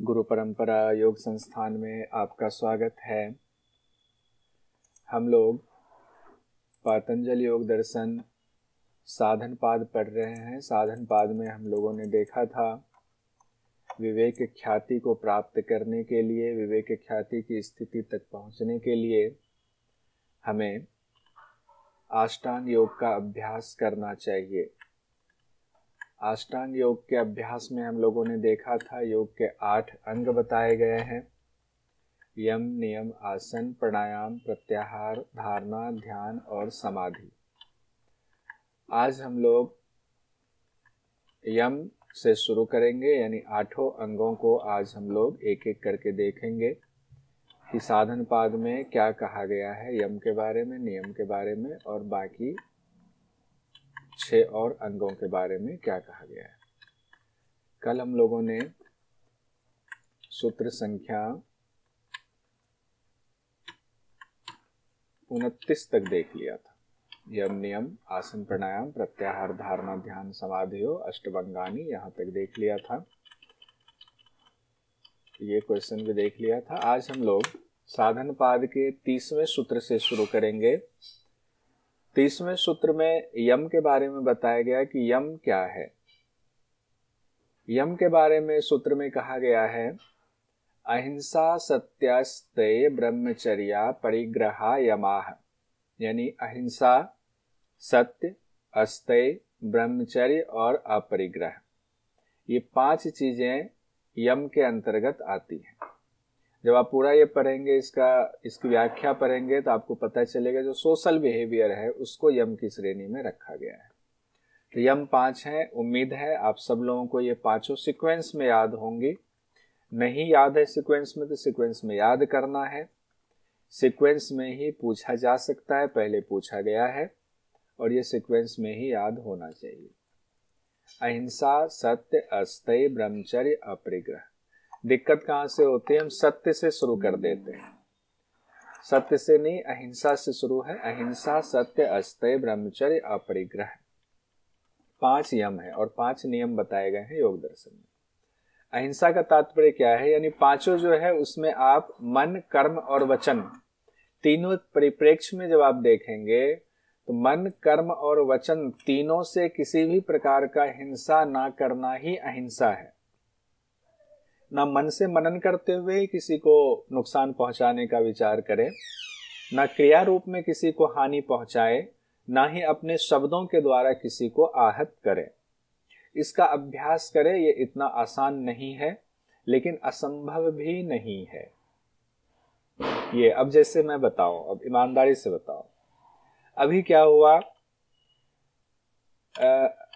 गुरु परंपरा योग संस्थान में आपका स्वागत है। हम लोग पतंजलि योग दर्शन साधन पाद पढ़ रहे हैं। साधन पाद में हम लोगों ने देखा था विवेक ख्याति को प्राप्त करने के लिए, विवेक ख्याति की स्थिति तक पहुंचने के लिए हमें अष्टांग योग का अभ्यास करना चाहिए। अष्टांग योग के अभ्यास में हम लोगों ने देखा था योग के 8 अंग बताए गए हैं। यम, नियम, आसन, प्राणायाम, प्रत्याहार, धारणा, ध्यान और समाधि। आज हम लोग यम से शुरू करेंगे, यानी 8 अंगों को आज हम लोग एक एक करके देखेंगे कि साधन पाद में क्या कहा गया है यम के बारे में, नियम के बारे में और बाकी 6 और अंगों के बारे में क्या कहा गया है। कल हम लोगों ने सूत्र संख्या 29 तक देख लिया था। यम, नियम, आसन, प्राणायाम, प्रत्याहार, धारणा, ध्यान, समाधि, अष्टभंगानी, यहां तक देख लिया था। ये क्वेश्चन भी देख लिया था। आज हम लोग साधन पाद के 30वें सूत्र से शुरू करेंगे। 30वें सूत्र में यम के बारे में बताया गया कि यम क्या है। यम के बारे में सूत्र में कहा गया है अहिंसा, सत्यास्तेय, ब्रह्मचर्या, परिग्रहा, यमाह। यानी अहिंसा, सत्य, अस्तेय, ब्रह्मचर्य और अपरिग्रह, ये 5 चीजें यम के अंतर्गत आती हैं। जब आप पूरा ये पढ़ेंगे, इसकी व्याख्या पढ़ेंगे तो आपको पता चलेगा जो सोशल बिहेवियर है उसको यम की श्रेणी में रखा गया है। तो यम 5 हैं। उम्मीद है आप सब लोगों को ये 5 सीक्वेंस में याद होंगी। नहीं याद है सीक्वेंस में तो सीक्वेंस में याद करना है। सीक्वेंस में ही पूछा जा सकता है, पहले पूछा गया है और ये सीक्वेंस में ही याद होना चाहिए। अहिंसा, सत्य, अस्तेय, ब्रह्मचर्य, अपरिग्रह। दिक्कत कहां से होती है, हम सत्य से शुरू कर देते हैं। सत्य से नहीं, अहिंसा से शुरू है। अहिंसा, सत्य, अस्तेय, ब्रह्मचर्य, अपरिग्रह, 5 यम है और 5 नियम बताए गए हैं योग दर्शन में। अहिंसा का तात्पर्य क्या है, यानी 5 जो है उसमें आप मन, कर्म और वचन तीनों परिप्रेक्ष्य में जब आप देखेंगे तो मन, कर्म और वचन तीनों से किसी भी प्रकार का हिंसा ना करना ही अहिंसा है। ना मन से मनन करते हुए किसी को नुकसान पहुंचाने का विचार करें, ना क्रिया रूप में किसी को हानि पहुंचाए, ना ही अपने शब्दों के द्वारा किसी को आहत करे। इसका अभ्यास करें। ये इतना आसान नहीं है लेकिन असंभव भी नहीं है। ये अब जैसे मैं बताऊं, अब ईमानदारी से बताओ, अभी क्या हुआ,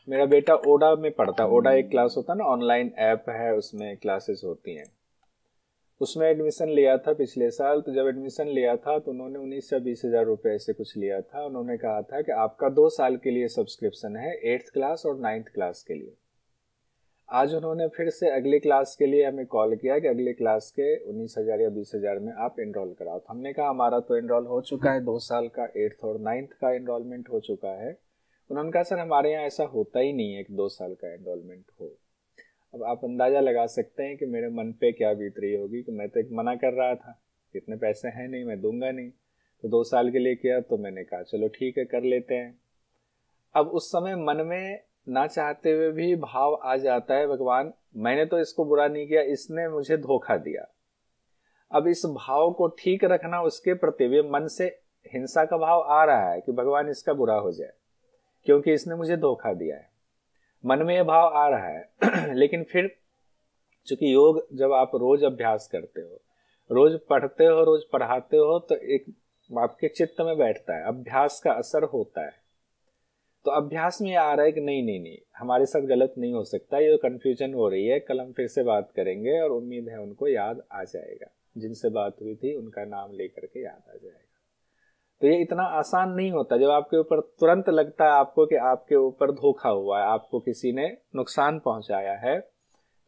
मेरा बेटा ओडा में पढ़ता है। ओडा एक क्लास होता है ना, ऑनलाइन ऐप है, उसमें क्लासेस होती हैं। उसमें एडमिशन लिया था पिछले साल। तो जब एडमिशन लिया था तो उन्होंने 19 से 20 हजार रुपए ऐसे कुछ लिया था। उन्होंने कहा था कि आपका 2 साल के लिए सब्सक्रिप्शन है, 8th क्लास और 9th क्लास के लिए। आज उन्होंने फिर से अगली क्लास के लिए हमें कॉल किया कि अगली क्लास के 19,000 या 20,000 में आप एनरोल कराओ। तो हमने कहा हमारा तो एनरोल हो चुका है, 2 साल का 8th और 9th का एनरोलमेंट हो चुका है। उन्होंने कहा सर हमारे यहाँ ऐसा होता ही नहीं है कि 2 साल का एनरोलमेंट हो। अब आप अंदाजा लगा सकते हैं कि मेरे मन पे क्या बीत रही होगी कि मैं तो एक मना कर रहा था, इतने पैसे हैं नहीं, मैं दूंगा नहीं। तो 2 साल के लिए किया तो मैंने कहा चलो ठीक है, कर लेते हैं। अब उस समय मन में ना चाहते हुए भी भाव आ जाता है, भगवान मैंने तो इसको बुरा नहीं किया, इसने मुझे धोखा दिया। अब इस भाव को ठीक रखना, उसके प्रति भी मन से हिंसा का भाव आ रहा है कि भगवान इसका बुरा हो जाए क्योंकि इसने मुझे धोखा दिया है। मन में यह भाव आ रहा है लेकिन फिर चूंकि योग जब आप रोज अभ्यास करते हो, रोज पढ़ते हो, रोज पढ़ाते हो, तो एक आपके चित्त में बैठता है, अभ्यास का असर होता है। तो अभ्यास में आ रहा है कि नहीं नहीं नहीं, हमारे साथ गलत नहीं हो सकता, ये कंफ्यूजन हो रही है। कल हम फिर से बात करेंगे और उम्मीद है उनको याद आ जाएगा, जिनसे बात हुई थी उनका नाम लेकर के याद आ जाएगा। तो ये इतना आसान नहीं होता। जब आपके ऊपर तुरंत लगता है आपको कि आपके ऊपर धोखा हुआ है, आपको किसी ने नुकसान पहुंचाया है,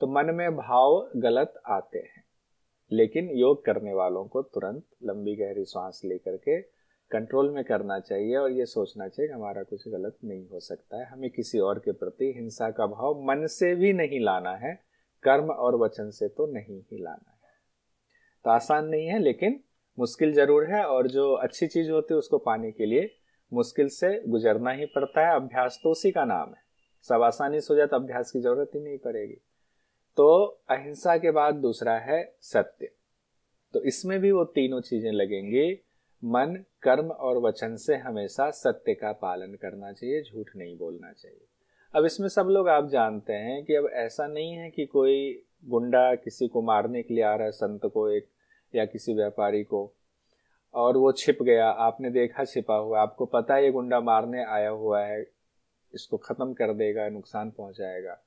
तो मन में भाव गलत आते हैं। लेकिन योग करने वालों को तुरंत लंबी गहरी सांस लेकर के कंट्रोल में करना चाहिए और ये सोचना चाहिए कि हमारा कुछ गलत नहीं हो सकता है। हमें किसी और के प्रति हिंसा का भाव मन से भी नहीं लाना है, कर्म और वचन से तो नहीं ही लाना है। तो आसान नहीं है, लेकिन मुश्किल जरूर है, और जो अच्छी चीज होती है उसको पाने के लिए मुश्किल से गुजरना ही पड़ता है। अभ्यास तो उसी का नाम है। सब आसानी से हो जाए तो अभ्यास की जरूरत ही नहीं पड़ेगी। तो अहिंसा के बाद दूसरा है सत्य। तो इसमें भी वो तीनों चीजें लगेंगी। मन, कर्म और वचन से हमेशा सत्य का पालन करना चाहिए, झूठ नहीं बोलना चाहिए। अब इसमें सब लोग आप जानते हैं कि अब ऐसा नहीं है कि कोई गुंडा किसी को मारने के लिए आ रहा है, संत को एक या किसी व्यापारी को, और वो छिप गया, आपने देखा छिपा हुआ, आपको पता है ये गुंडा मारने आया हुआ है, इसको खत्म कर देगा, नुकसान पहुंचाएगा।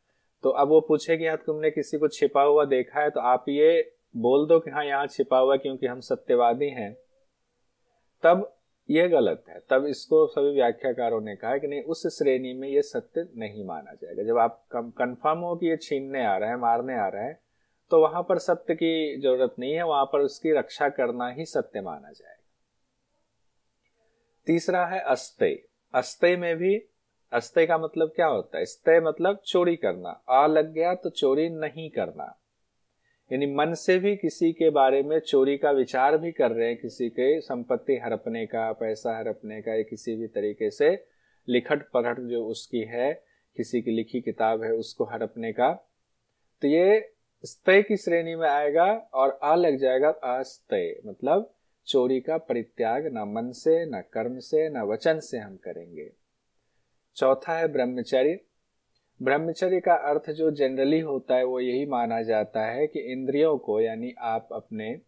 तो अब वो पूछे कि हाँ तुमने किसी को छिपा हुआ देखा है, तो आप ये बोल दो कि हाँ यहाँ छिपा हुआ क्योंकि हम सत्यवादी हैं, तब ये गलत है। तब इसको सभी व्याख्याकारों ने कहा कि नहीं, उस श्रेणी में ये सत्य नहीं माना जाएगा। जब आप कंफर्म हो कि ये छीनने आ रहा है, मारने आ रहा है, तो वहां पर सत्य की जरूरत नहीं है, वहां पर उसकी रक्षा करना ही सत्य माना जाएगा। तीसरा है अस्तेय। अस्तेय में भी, अस्तेय का मतलब क्या होता है? स्तेय मतलब चोरी करना। आ लग गया तो चोरी नहीं करना, यानी मन से भी किसी के बारे में चोरी का विचार भी कर रहे हैं, किसी के संपत्ति हड़पने का, पैसा हड़पने का, या किसी भी तरीके से लिखट पढ़ट जो उसकी है, किसी की लिखी किताब है उसको हड़पने का, तो ये स्तेय की श्रेणी में आएगा। और आ लग जाएगा अस्तेय, मतलब चोरी का परित्याग ना मन से, ना कर्म से, ना वचन से हम करेंगे। चौथा है ब्रह्मचर्य। ब्रह्मचर्य का अर्थ जो जनरली होता है वो यही माना जाता है कि इंद्रियों को, यानी आप अपने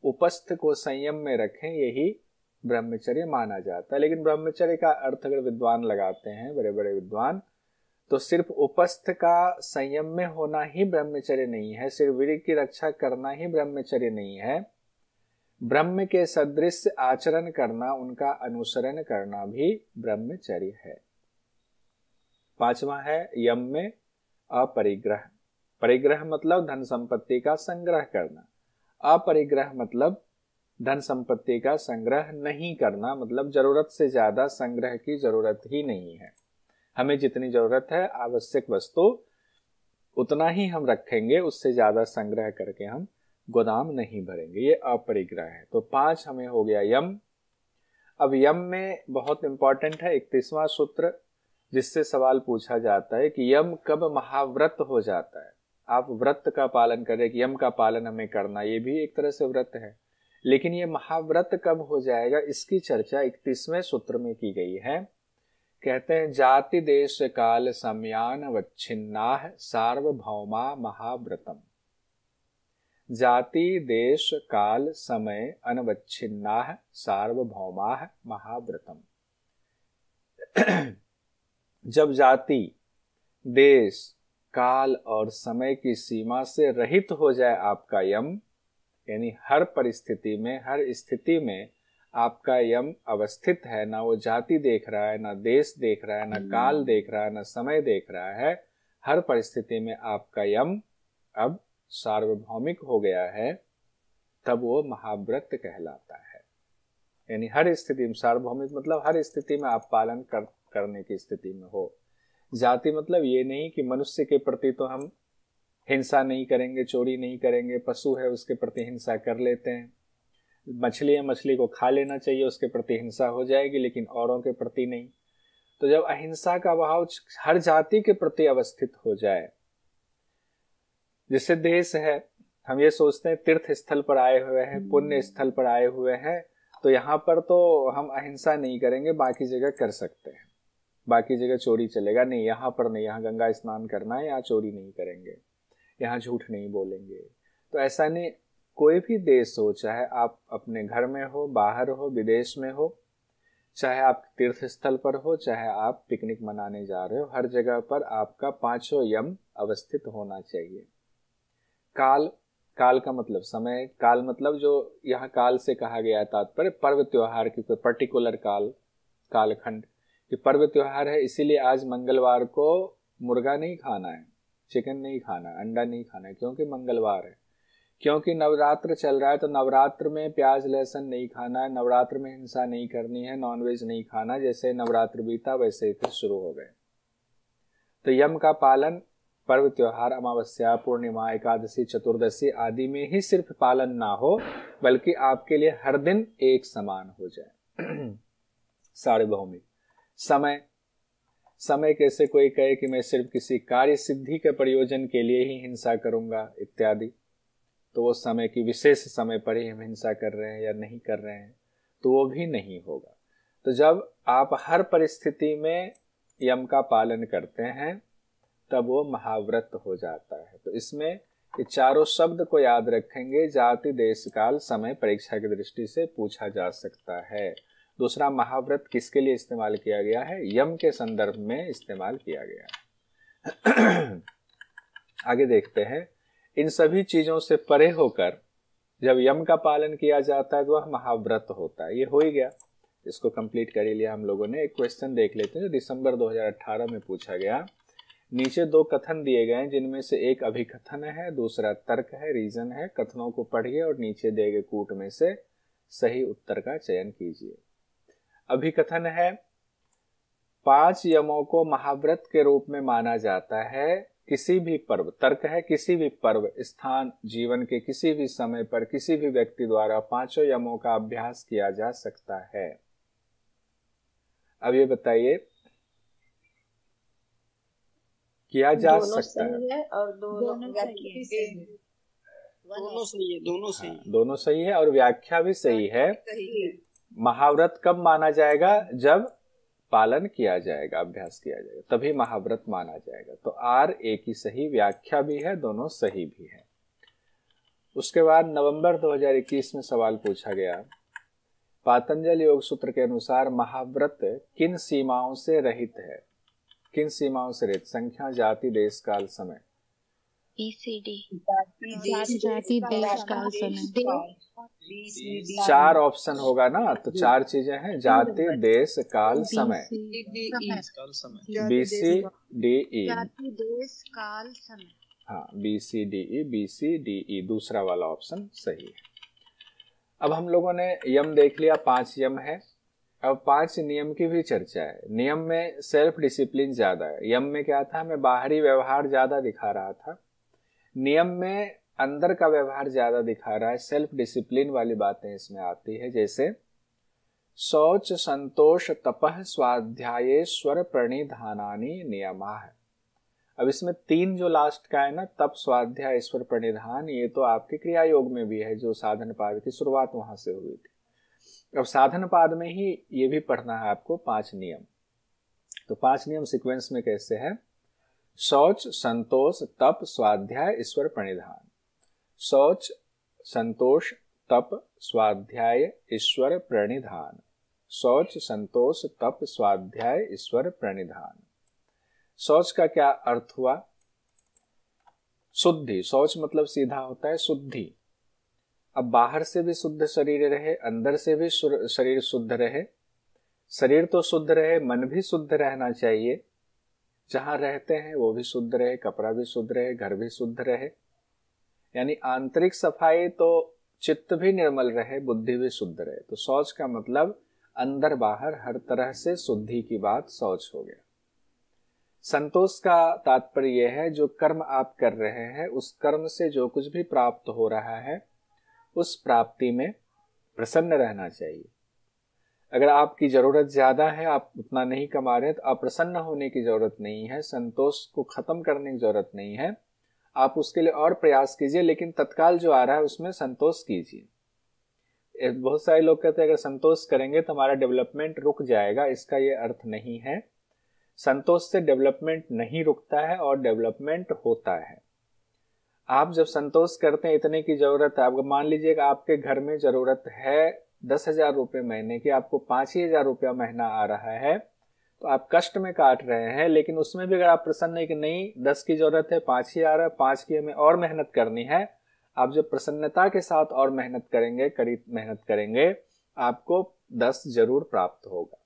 उपस्थ को संयम में रखें, यही ब्रह्मचर्य माना जाता है। लेकिन ब्रह्मचर्य का अर्थ अगर विद्वान लगाते हैं, बड़े बड़े विद्वान, तो सिर्फ उपस्थ का संयम में होना ही ब्रह्मचर्य नहीं है, सिर्फ वीर्य की रक्षा करना ही ब्रह्मचर्य नहीं है, ब्रह्म के सदृश आचरण करना, उनका अनुसरण करना भी ब्रह्मचर्य है। पांचवा है यम में अपरिग्रह। परिग्रह मतलब धन संपत्ति का संग्रह करना। अपरिग्रह मतलब धन संपत्ति का संग्रह नहीं करना, मतलब जरूरत से ज्यादा संग्रह की जरूरत ही नहीं है। हमें जितनी जरूरत है आवश्यक वस्तु उतना ही हम रखेंगे, उससे ज्यादा संग्रह करके हम गोदाम नहीं भरेंगे, ये अपरिग्रह है। तो 5 हमें हो गया यम। अब यम में बहुत इंपॉर्टेंट है 31वां सूत्र, जिससे सवाल पूछा जाता है कि यम कब महाव्रत हो जाता है। आप व्रत का पालन करें कि यम का पालन हमें करना, ये भी एक तरह से व्रत है, लेकिन ये महाव्रत कब हो जाएगा, इसकी चर्चा 31वें सूत्र में की गई है। कहते हैं जाति देश काल समयान वच्छिन्नाः सार्वभौमा महाव्रतम। जाति देश काल समय अनवच्छिन्नाः सार्वभौमाः महाव्रतम। जब जाति, देश, काल और समय की सीमा से रहित हो जाए आपका यम, यानी हर परिस्थिति में, हर स्थिति में आपका यम अवस्थित है, ना वो जाति देख रहा है, ना देश देख रहा है, ना काल देख रहा है, ना समय देख रहा है, हर परिस्थिति में आपका यम अब सार्वभौमिक हो गया है, तब वो महाव्रत कहलाता है। यानी हर स्थिति में, सार्वभौमिक मतलब हर स्थिति में आप पालन करने की स्थिति में हो। जाति मतलब ये नहीं कि मनुष्य के प्रति तो हम हिंसा नहीं करेंगे, चोरी नहीं करेंगे, पशु है उसके प्रति हिंसा कर लेते हैं, मछली है मछली को खा लेना चाहिए, उसके प्रति हिंसा हो जाएगी, लेकिन औरों के प्रति नहीं। तो जब अहिंसा का भाव हर जाति के प्रति अवस्थित हो जाए, जैसे देश है, हम ये सोचते हैं तीर्थ स्थल पर आए हुए हैं, पुण्य स्थल पर आए हुए हैं, तो यहाँ पर तो हम अहिंसा नहीं करेंगे, बाकी जगह कर सकते हैं, बाकी जगह चोरी चलेगा नहीं, यहाँ पर नहीं, यहाँ गंगा स्नान करना है, यहाँ चोरी नहीं करेंगे, यहाँ झूठ नहीं बोलेंगे। तो ऐसा नहीं, कोई भी देश हो, चाहे आप अपने घर में हो, बाहर हो, विदेश में हो, चाहे आप तीर्थ स्थल पर हो, चाहे आप पिकनिक मनाने जा रहे हो, हर जगह पर आपका 5 यम अवस्थित होना चाहिए। काल, काल का मतलब समय, काल मतलब जो यहाँ काल से कहा गया है तात्पर्य पर्व त्योहार की, कोई पर्टिकुलर काल, कालखंड कि पर्व त्योहार है, इसीलिए आज मंगलवार को मुर्गा नहीं खाना है, चिकन नहीं खाना, अंडा नहीं खाना है, क्योंकि मंगलवार है, क्योंकि नवरात्र चल रहा है, तो नवरात्र में प्याज लहसुन नहीं खाना है, नवरात्र में हिंसा नहीं करनी है, नॉनवेज नहीं खाना। जैसे नवरात्र बीता वैसे ही फिर शुरू हो गए। तो यम का पालन पर्व त्योहार, अमावस्या, पूर्णिमा, एकादशी, चतुर्दशी आदि में ही सिर्फ पालन ना हो, बल्कि आपके लिए हर दिन एक समान हो जाए। सार्वभौमिक समय कैसे कोई कहे कि मैं सिर्फ किसी कार्य सिद्धि के प्रयोजन के लिए ही हिंसा करूंगा इत्यादि, तो वो समय की विशेष समय पर ही हम हिंसा कर रहे हैं या नहीं कर रहे हैं, तो वो भी नहीं होगा। तो जब आप हर परिस्थिति में यम का पालन करते हैं तब वो महाव्रत हो जाता है। तो इसमें ये चारों शब्द को याद रखेंगे। जाति, देश, काल, समय परीक्षा की दृष्टि से पूछा जा सकता है। दूसरा, महाव्रत किसके लिए इस्तेमाल किया गया है? यम के संदर्भ में इस्तेमाल किया गया है। आगे देखते हैं। इन सभी चीजों से परे होकर जब यम का पालन किया जाता है तो वह महाव्रत होता है। ये हो ही गया, इसको कंप्लीट कर ही लिया हम लोगों ने। एक क्वेश्चन देख लेते हैं जो दिसंबर 2018 में पूछा गया। नीचे दो कथन दिए गए हैं, जिनमें से एक अभिकथन है, दूसरा तर्क है, रीजन है। कथनों को पढ़िए और नीचे दिए गए कूट में से सही उत्तर का चयन कीजिए। अभिकथन है, 5 यमों को महाव्रत के रूप में माना जाता है। किसी भी पर्व, तर्क है, किसी भी पर्व, स्थान, जीवन के किसी भी समय पर किसी भी व्यक्ति द्वारा 5 यमों का अभ्यास किया जा सकता है। अब ये बताइए, किया जा सकता है और दोनों सही है और व्याख्या भी सही है। महाव्रत कब माना जाएगा? जब पालन किया जाएगा, अभ्यास किया जाएगा, तभी महाव्रत माना जाएगा। तो आर एक ही सही, व्याख्या भी है, दोनों सही भी है। उसके बाद नवंबर 2021 में सवाल पूछा गया, पातंजल योग सूत्र के अनुसार महाव्रत किन सीमाओं से रहित है? किन सीमाओं से रहित? संख्या, जाति, देश, काल, समय। BCD, जाति, देश, काल, समय। 4 ऑप्शन होगा ना, तो 4 चीजें हैं, जाति, देश, काल, समय। BCDE, जाति, देश, काल, समय। हाँ, BCDE दूसरा वाला ऑप्शन सही है। अब हम लोगों ने यम देख लिया, 5 यम है। अब 5 नियम की भी चर्चा है। नियम में सेल्फ डिसिप्लिन ज्यादा है। यम में क्या था? मैं बाहरी व्यवहार ज्यादा दिखा रहा था। नियम में अंदर का व्यवहार ज्यादा दिखा रहा है। सेल्फ डिसिप्लिन वाली बातें इसमें आती है, जैसे शौच, संतोष, तपः, स्वाध्यायेश्वर प्रणिधानानि नियमाः। अब इसमें 3 जो लास्ट का है ना, तप, स्वाध्याय, ईश्वर प्रणिधान, ये तो आपके क्रिया योग में भी है, जो साधन पाद की शुरुआत वहां से हुई थी। अब साधन पाद में ही ये भी पढ़ना है आपको 5 नियम। तो 5 नियम सीक्वेंस में कैसे है? शौच, संतोष, तप, स्वाध्याय, ईश्वर प्रणिधान। शौच, संतोष, तप, स्वाध्याय, ईश्वर प्रणिधान। शौच, संतोष, तप, स्वाध्याय, ईश्वर प्रणिधान। शौच का क्या अर्थ हुआ? शुद्धि। शौच मतलब सीधा होता है शुद्धि। अब बाहर से भी शुद्ध शरीर रहे, अंदर से भी शरीर शुद्ध रहे। शरीर तो शुद्ध रहे, मन भी शुद्ध रहना चाहिए। जहां रहते हैं वो भी शुद्ध रहे, कपड़ा भी शुद्ध रहे, घर भी शुद्ध रहे। यानी आंतरिक सफाई, तो चित्त भी निर्मल रहे, बुद्धि भी शुद्ध रहे। तो शौच का मतलब अंदर बाहर हर तरह से शुद्धि की बात शौच हो गया। संतोष का तात्पर्य यह है, जो कर्म आप कर रहे हैं उस कर्म से जो कुछ भी प्राप्त हो रहा है उस प्राप्ति में प्रसन्न रहना चाहिए। अगर आपकी जरूरत ज्यादा है, आप उतना नहीं कमा रहे, तो अप्रसन्न होने की जरूरत नहीं है, संतोष को खत्म करने की जरूरत नहीं है। आप उसके लिए और प्रयास कीजिए, लेकिन तत्काल जो आ रहा है उसमें संतोष कीजिए। बहुत सारे लोग कहते हैं अगर संतोष करेंगे तो हमारा डेवलपमेंट रुक जाएगा। इसका ये अर्थ नहीं है। संतोष से डेवलपमेंट नहीं रुकता है और डेवलपमेंट होता है। आप जब संतोष करते हैं, इतने की जरूरत है, आपको मान लीजिएगा आपके घर में जरूरत है 10,000 रुपये महीने की, आपको 5,000 रुपया महीना आ रहा है, तो आप कष्ट में काट रहे हैं। लेकिन उसमें भी अगर आप प्रसन्न है कि नहीं 10 की जरूरत है, 5 ही आ रहा है, 5 की हमें और मेहनत करनी है, आप जब प्रसन्नता के साथ और मेहनत करेंगे, कड़ी मेहनत करेंगे, आपको 10 जरूर प्राप्त होगा।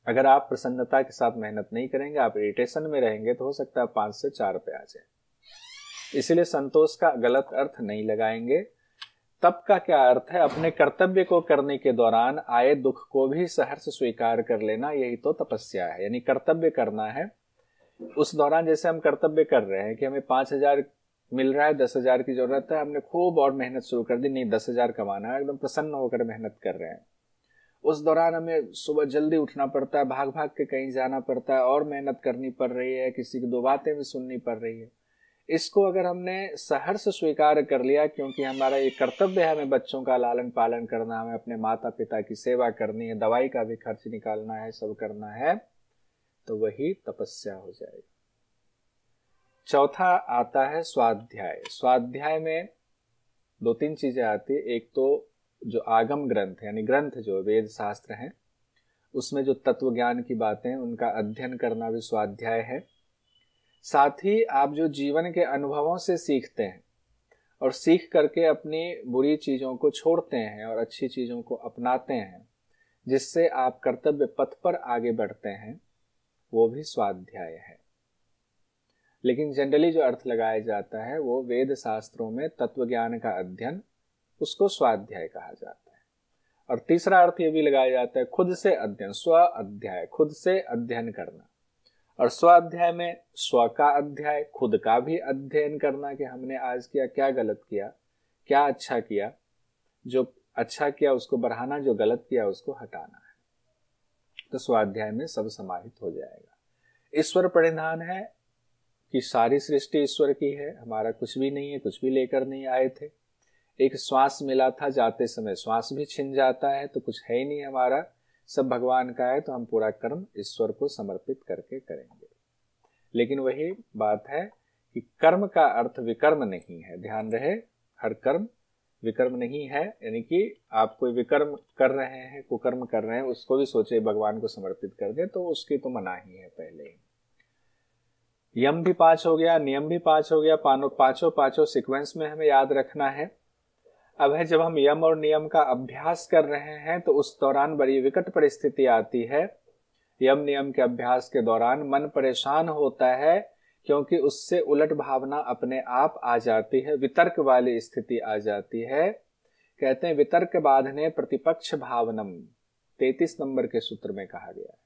अगर आप प्रसन्नता के साथ मेहनत नहीं करेंगे, आप इरिटेशन में रहेंगे, तो हो सकता है 5 से 4 पे आ जाए। इसलिए संतोष का गलत अर्थ नहीं लगाएंगे। तप का क्या अर्थ है? अपने कर्तव्य को करने के दौरान आए दुख को भी सहर्ष स्वीकार कर लेना, यही तो तपस्या है। यानी कर्तव्य करना है, उस दौरान जैसे हम कर्तव्य कर रहे हैं कि हमें 5,000 मिल रहा है, 10,000 की जरूरत है, हमने खूब और मेहनत शुरू कर दी, नहीं 10,000 कमाना है, एकदम प्रसन्न होकर मेहनत कर रहे हैं। उस दौरान हमें सुबह जल्दी उठना पड़ता है, भाग भाग के कहीं जाना पड़ता है और मेहनत करनी पड़ रही है, किसी की 2 बातें भी सुननी पड़ रही है। इसको अगर हमने सहर्ष स्वीकार कर लिया, क्योंकि हमारा ये कर्तव्य है, हमें बच्चों का लालन पालन करना, हमें अपने माता पिता की सेवा करनी है, दवाई का भी खर्च निकालना है, सब करना है, तो वही तपस्या हो जाएगी। चौथा आता है स्वाध्याय। स्वाध्याय में 2-3 चीजें आती है। एक तो जो आगम ग्रंथ यानी ग्रंथ जो वेद शास्त्र हैं, उसमें जो तत्व ज्ञान की बातें उनका अध्ययन करना भी स्वाध्याय है। साथ ही आप जो जीवन के अनुभवों से सीखते हैं और सीख करके अपनी बुरी चीजों को छोड़ते हैं और अच्छी चीजों को अपनाते हैं, जिससे आप कर्तव्य पथ पर आगे बढ़ते हैं, वो भी स्वाध्याय है। लेकिन जनरली जो अर्थ लगाया जाता है वो वेद शास्त्रों में तत्व ज्ञान का अध्ययन, उसको स्वाध्याय कहा जाता है। और तीसरा अर्थ ये भी लगाया जाता है खुद से अध्ययन, स्व अध्याय, खुद से अध्ययन करना। और स्वाध्याय में स्व का अध्याय, खुद का भी अध्ययन करना कि हमने आज किया, क्या गलत किया, क्या अच्छा किया, जो अच्छा किया उसको बढ़ाना, जो गलत किया उसको हटाना है। तो स्वाध्याय में सब समाहित हो जाएगा। ईश्वर परिधान है कि सारी सृष्टि ईश्वर की है, हमारा कुछ भी नहीं है, कुछ भी लेकर नहीं आए थे। एक श्वास मिला था, जाते समय श्वास भी छिन जाता है, तो कुछ है ही नहीं हमारा, सब भगवान का है। तो हम पूरा कर्म ईश्वर को समर्पित करके करेंगे। लेकिन वही बात है कि कर्म का अर्थ विकर्म नहीं है, ध्यान रहे, हर कर्म विकर्म नहीं है। यानी कि आप कोई विकर्म कर रहे हैं, कुकर्म कर रहे हैं, उसको भी सोचे भगवान को समर्पित कर दे, तो उसकी तो मनाही है पहले ही। यम भी 5 हो गया, नियम भी 5 हो गया, पांचों सीक्वेंस में हमें याद रखना है। अब है जब हम यम और नियम का अभ्यास कर रहे हैं तो उस दौरान बड़ी विकट परिस्थिति आती है। यम नियम के अभ्यास के दौरान मन परेशान होता है, क्योंकि उससे उलट भावना अपने आप आ जाती है, वितर्क वाली स्थिति आ जाती है। कहते हैं वितर्क बाधने प्रतिपक्ष भावनम, 33 नंबर के सूत्र में कहा गया है।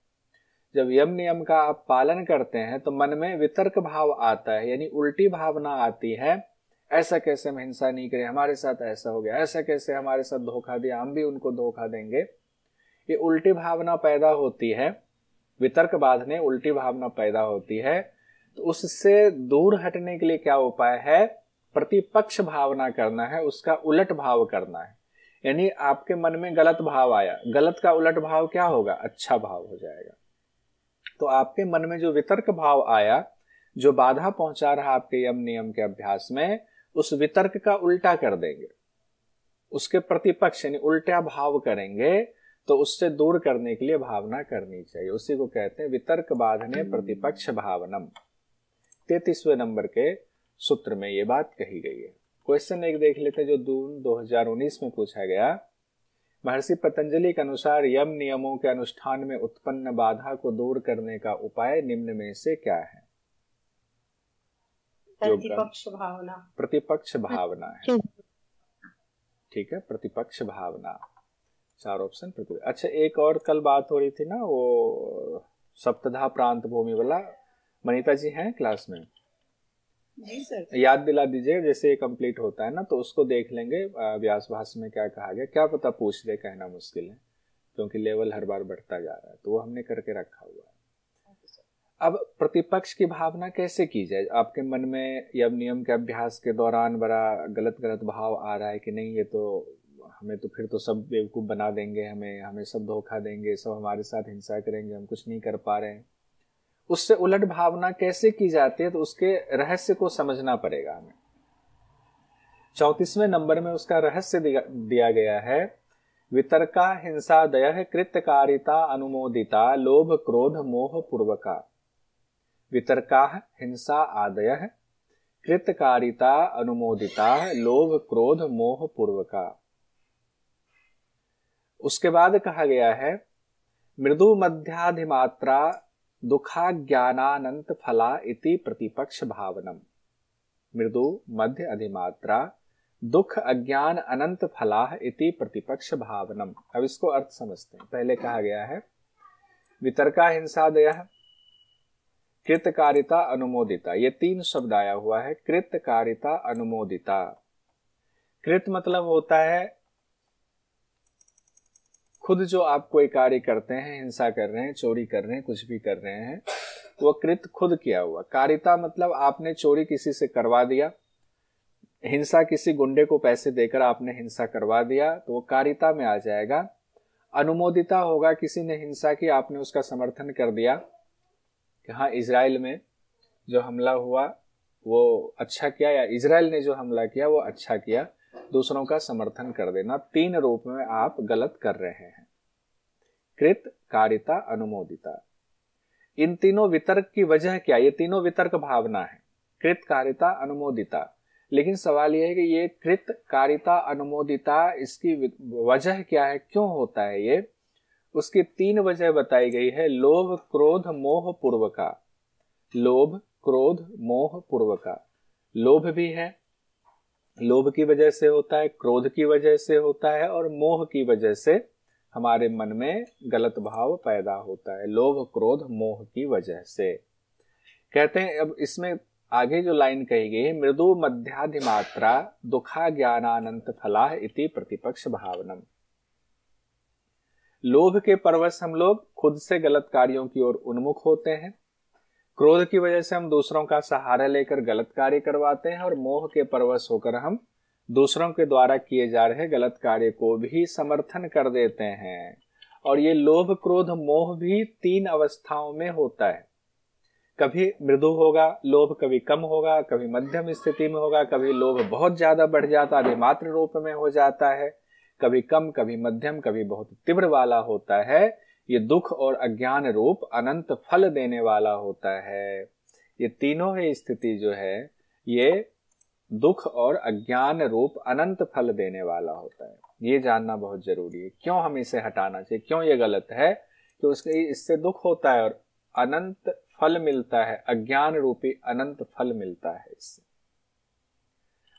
जब यम नियम का आप पालन करते हैं तो मन में वितर्क भाव आता है, यानी उल्टी भावना आती है। ऐसा कैसे हम हिंसा नहीं करें, हमारे साथ ऐसा हो गया, ऐसा कैसे हमारे साथ धोखा दिया, हम भी उनको धोखा देंगे। ये उल्टी भावना पैदा होती है, वितर्क बाधने उल्टी भावना पैदा होती है। तो उससे दूर हटने के लिए क्या उपाय है? प्रतिपक्ष भावना करना है, उसका उलट भाव करना है। यानी आपके मन में गलत भाव आया, गलत का उलट भाव क्या होगा? अच्छा भाव हो जाएगा। तो आपके मन में जो वितर्क भाव आया, जो बाधा पहुंचा रहा आपके यम नियम के अभ्यास में, उस वितर्क का उल्टा कर देंगे, उसके प्रतिपक्ष यानी उल्टा भाव करेंगे। तो उससे दूर करने के लिए भावना करनी चाहिए। उसी को कहते हैं वितर्क बाधने प्रतिपक्ष भावनम। 33वें नंबर के सूत्र में ये बात कही गई है। क्वेश्चन एक देख लेते हैं जो जून 2019 में पूछा गया। महर्षि पतंजलि के अनुसार यम नियमों के अनुष्ठान में उत्पन्न बाधा को दूर करने का उपाय निम्न में से क्या है? प्रतिपक्ष भावना। प्रतिपक्ष भावना है, ठीक है, प्रतिपक्ष भावना। 4 ऑप्शन प्रतिपक्ष। अच्छा, एक और कल बात हो रही थी ना, वो सप्तधा प्रांत भूमि वाला, मनीता जी हैं क्लास में? जी सर। याद दिला दीजिए, जैसे कंप्लीट होता है ना तो उसको देख लेंगे व्यास भाष्य में क्या कहा गया। क्या पता पूछ दे, कहना मुश्किल है क्योंकि लेवल हर बार बढ़ता जा रहा है, तो वो हमने करके रखा हुआ है। अब प्रतिपक्ष की भावना कैसे की जाए? आपके मन में यम नियम के अभ्यास के दौरान बड़ा गलत भाव आ रहा है कि नहीं, ये तो हमें तो फिर तो सब बेवकूफ बना देंगे, हमें सब धोखा देंगे, सब हमारे साथ हिंसा करेंगे, हम कुछ नहीं कर पा रहे हैं। उससे उलट भावना कैसे की जाती है, तो उसके रहस्य को समझना पड़ेगा हमें। 34वें नंबर में उसका रहस्य दिया गया है। वितर्का हिंसा दयः कृतकारिता अनुमोदिता लोभ क्रोध मोह पूर्वका। वितर्का हिंसा आदयः कृतकारिता अनुमोदिता लोभ क्रोध मोह पूर्वका। उसके बाद कहा गया है मृदु मध्याधिमात्रा दुखा ज्ञानानंत फला इति प्रतिपक्ष भावनम। मृदु मध्य अधिमात्रा दुख अज्ञान अनंत फला इति प्रतिपक्ष भावनम। अब इसको अर्थ समझते हैं। पहले कहा गया है वितर्का हिंसादयः कृतकारिता, अनुमोदिता, ये 3 शब्द आया हुआ है। कृतकारिता, अनुमोदिता। कृत मतलब होता है खुद जो आप कोई कार्य करते हैं, हिंसा कर रहे हैं, चोरी कर रहे हैं, कुछ भी कर रहे हैं, वो कृत खुद किया हुआ। कारिता मतलब आपने चोरी किसी से करवा दिया, हिंसा किसी गुंडे को पैसे देकर आपने हिंसा करवा दिया, तो वो कारिता में आ जाएगा। अनुमोदिता होगा किसी ने हिंसा की, आपने उसका समर्थन कर दिया कि हाँ इजराइल में जो हमला हुआ वो अच्छा किया, या इजराइल ने जो हमला किया वो अच्छा किया, दूसरों का समर्थन कर देना। 3 रूप में आप गलत कर रहे हैं। कृत, कारिता, अनुमोदिता। इन तीनों वितर्क की वजह क्या? ये तीनों वितर्क भावना है, कृत, कारिता, अनुमोदिता। लेकिन सवाल यह है कि ये कृत, कारिता, अनुमोदिता, इसकी वजह क्या है, क्यों होता है ये? उसकी 3 वजह बताई गई है। लोभ, क्रोध, मोह पूर्वका। लोभ, क्रोध, मोह पूर्वका। लोभ भी है, लोभ की वजह से होता है, क्रोध की वजह से होता है, और मोह की वजह से हमारे मन में गलत भाव पैदा होता है। लोभ, क्रोध, मोह की वजह से। कहते हैं, अब इसमें आगे जो लाइन कही गई है, मृदु मध्याधिमात्रा दुखा ज्ञानानंत फलाह इति प्रतिपक्ष भावनम। लोभ के परवश हम लोग खुद से गलत कार्यों की ओर उन्मुख होते हैं, क्रोध की वजह से हम दूसरों का सहारा लेकर गलत कार्य करवाते हैं, और मोह के परवश होकर हम दूसरों के द्वारा किए जा रहे गलत कार्य को भी समर्थन कर देते हैं। और ये लोभ, क्रोध, मोह भी 3 अवस्थाओं में होता है। कभी मृदु होगा लोभ, कभी कम होगा, कभी मध्यम स्थिति में होगा, कभी लोभ बहुत ज्यादा बढ़ जाता, अधिमात्र रूप में हो जाता है, कभी कम, कभी मध्यम, कभी बहुत तीव्र वाला होता है। ये दुख और अज्ञान रूप अनंत फल देने वाला होता है। ये तीनों ही स्थिति जो है ये दुख और अज्ञान रूप अनंत फल देने वाला होता है। ये जानना बहुत जरूरी है। क्यों हमें इसे हटाना चाहिए, क्यों ये गलत है? कि उसके इससे दुख होता है और अनंत फल मिलता है, अज्ञान रूपी अनंत फल मिलता है इससे।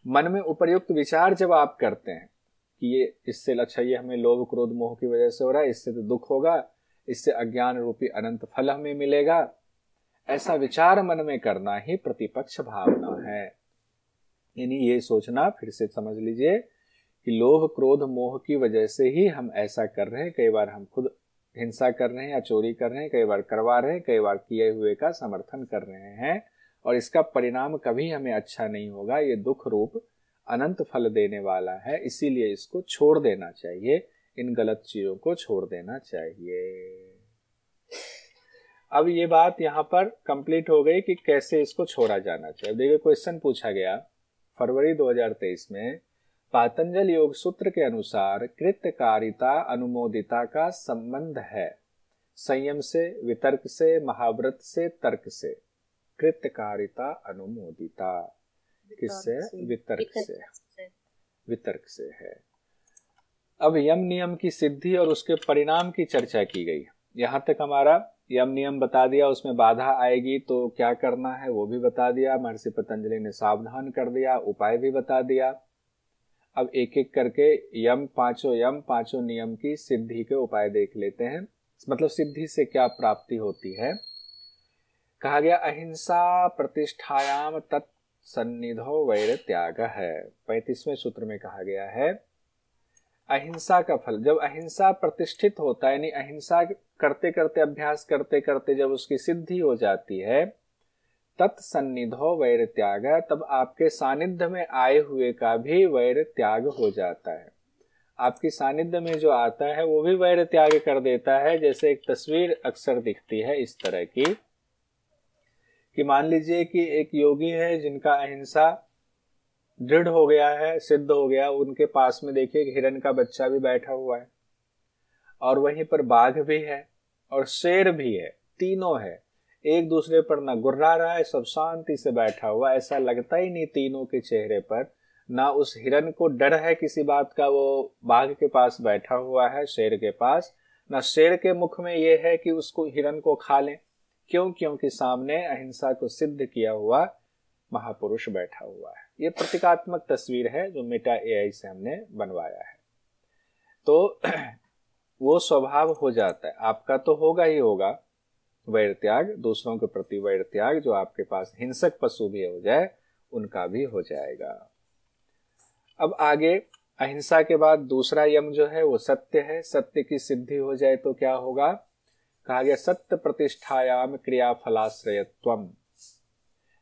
मन में उपर्युक्त विचार जब आप करते हैं कि ये इससे अच्छा, ये हमें लोभ, क्रोध, मोह की वजह से हो रहा है, इससे तो दुख होगा, इससे अज्ञान रूपी अनंत फल हमें मिलेगा, ऐसा विचार मन में करना ही प्रतिपक्ष भावना है। यानी ये सोचना, फिर से समझ लीजिए कि लोभ, क्रोध, मोह की वजह से ही हम ऐसा कर रहे हैं। कई बार हम खुद हिंसा कर रहे हैं या चोरी कर रहे हैं, कई बार करवा रहे हैं, कई बार किए हुए का समर्थन कर रहे हैं, और इसका परिणाम कभी हमें अच्छा नहीं होगा। ये दुख रूप अनंत फल देने वाला है, इसीलिए इसको छोड़ देना चाहिए, इन गलत चीजों को छोड़ देना चाहिए। अब ये बात यहाँ पर कंप्लीट हो गई कि कैसे इसको छोड़ा जाना चाहिए। देखिए क्वेश्चन पूछा गया फरवरी 2023 में, पातंजल योग सूत्र के अनुसार कृतकारिता अनुमोदिता का संबंध है संयम से, वितर्क से, महाव्रत से, तर्क से। कृतकारिता अनुमोदिता किससे? वितर्क से, वितर्क से है। अब यम नियम की सिद्धि और उसके परिणाम की चर्चा की गई। यहां तक हमारा यम नियम बता दिया, उसमें बाधा आएगी तो क्या करना है वो भी बता दिया, महर्षि पतंजलि ने सावधान कर दिया, उपाय भी बता दिया। अब एक एक करके पांचों नियम की सिद्धि के उपाय देख लेते हैं। मतलब सिद्धि से क्या प्राप्ति होती है। कहा गया अहिंसा प्रतिष्ठायाम तत्सन्निधो वैर त्याग है। 35वें सूत्र में कहा गया है अहिंसा का फल, जब अहिंसा प्रतिष्ठित होता है, यानी अहिंसा करते करते, अभ्यास करते करते जब उसकी सिद्धि हो जाती है, तत्सन्निधो वैर त्याग, तब आपके सानिध्य में आए हुए का भी वैर त्याग हो जाता है। आपकी सानिध्य में जो आता है वो भी वैर त्याग कर देता है। जैसे एक तस्वीर अक्सर दिखती है इस तरह की, कि मान लीजिए कि एक योगी है जिनका अहिंसा दृढ़ हो गया है, सिद्ध हो गया, उनके पास में देखिए हिरण का बच्चा भी बैठा हुआ है, और वहीं पर बाघ भी है और शेर भी है, तीनों है, एक दूसरे पर ना गुर्रा रहा है, सब शांति से बैठा हुआ। ऐसा लगता ही नहीं तीनों के चेहरे पर, ना उस हिरण को डर है किसी बात का, वो बाघ के पास बैठा हुआ है शेर के पास, ना शेर के मुख में ये है कि उसको हिरण को खा लें। क्यों? क्योंकि सामने अहिंसा को सिद्ध किया हुआ महापुरुष बैठा हुआ है। ये प्रतीकात्मक तस्वीर है जो मेटा एआई से हमने बनवाया है। तो वो स्वभाव हो जाता है, आपका तो होगा ही होगा, वैर त्याग, दूसरों के प्रति वैर त्याग, जो आपके पास हिंसक पशु भी हो जाए उनका भी हो जाएगा। अब आगे अहिंसा के बाद दूसरा यम जो है वो सत्य है। सत्य की सिद्धि हो जाए तो क्या होगा? कहा गया सत्य प्रतिष्ठायाम क्रियाफलाश्रयत्वम।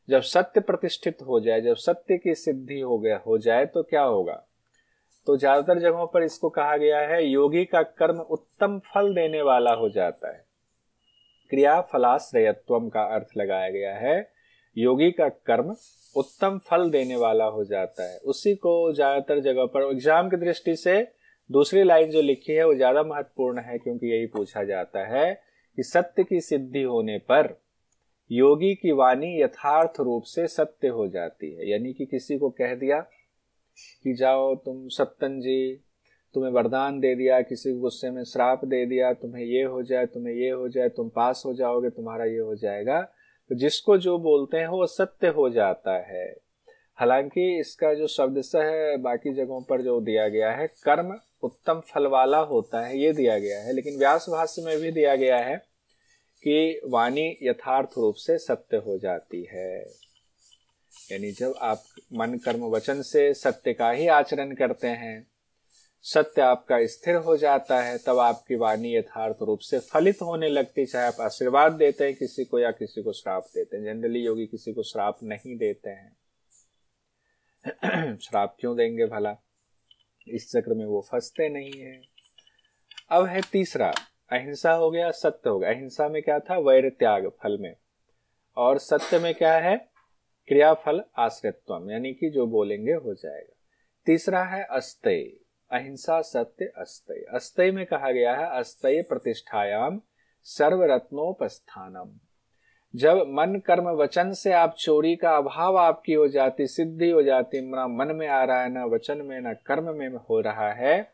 जब सत्य प्रतिष्ठित हो जाए, जब सत्य की सिद्धि हो जाए तो क्या होगा? तो ज्यादातर जगहों पर इसको कहा गया है योगी का कर्म उत्तम फल देने वाला हो जाता है। क्रिया फलाश्रयत्वम का अर्थ लगाया गया है योगी का कर्म उत्तम फल देने वाला हो जाता है। उसी को ज्यादातर जगह पर एग्जाम की दृष्टि से दूसरी लाइन जो लिखी है वो ज्यादा महत्वपूर्ण है, क्योंकि यही पूछा जाता है कि सत्य की सिद्धि होने पर योगी की वाणी यथार्थ रूप से सत्य हो जाती है। यानी कि किसी को कह दिया कि जाओ तुम सत्तन जी, तुम्हें वरदान दे दिया, किसी को गुस्से में श्राप दे दिया, तुम्हें ये हो जाए, तुम्हें ये हो जाए, तुम पास हो जाओगे, तुम्हारा ये हो जाएगा, तो जिसको जो बोलते हैं वो सत्य हो जाता है। हालांकि इसका जो शब्दशः है बाकी जगहों पर जो दिया गया है कर्म उत्तम फल वाला होता है ये दिया गया है, लेकिन व्यास भाष्य में भी दिया गया है कि वाणी यथार्थ रूप से सत्य हो जाती है। यानी जब आप मन कर्म वचन से सत्य का ही आचरण करते हैं, सत्य आपका स्थिर हो जाता है, तब आपकी वाणी यथार्थ रूप से फलित होने लगती। चाहे आप आशीर्वाद देते हैं किसी को या किसी को श्राप देते हैं। जनरली योगी किसी को श्राप नहीं देते हैं। श्राप क्यों देंगे भला? इस चक्र में वो फंसते नहीं है। अब है तीसरा, अहिंसा हो गया, सत्य हो गया। अहिंसा में क्या था? वैर त्याग फल में, और सत्य में क्या है? क्रियाफल आश्रितत्वम, यानी कि जो बोलेंगे हो जाएगा। तीसरा है अस्थेय। अहिंसा सत्य अस्थेय। अस्थेय में कहा गया है अस्थेय प्रतिष्ठायाम सर्वरत्नोपस्थानम। जब मन कर्म वचन से आप चोरी का अभाव आपकी हो जाती, सिद्धि हो जाती, ना मन में आ रहा है, ना वचन में, ना कर्म में हो रहा है,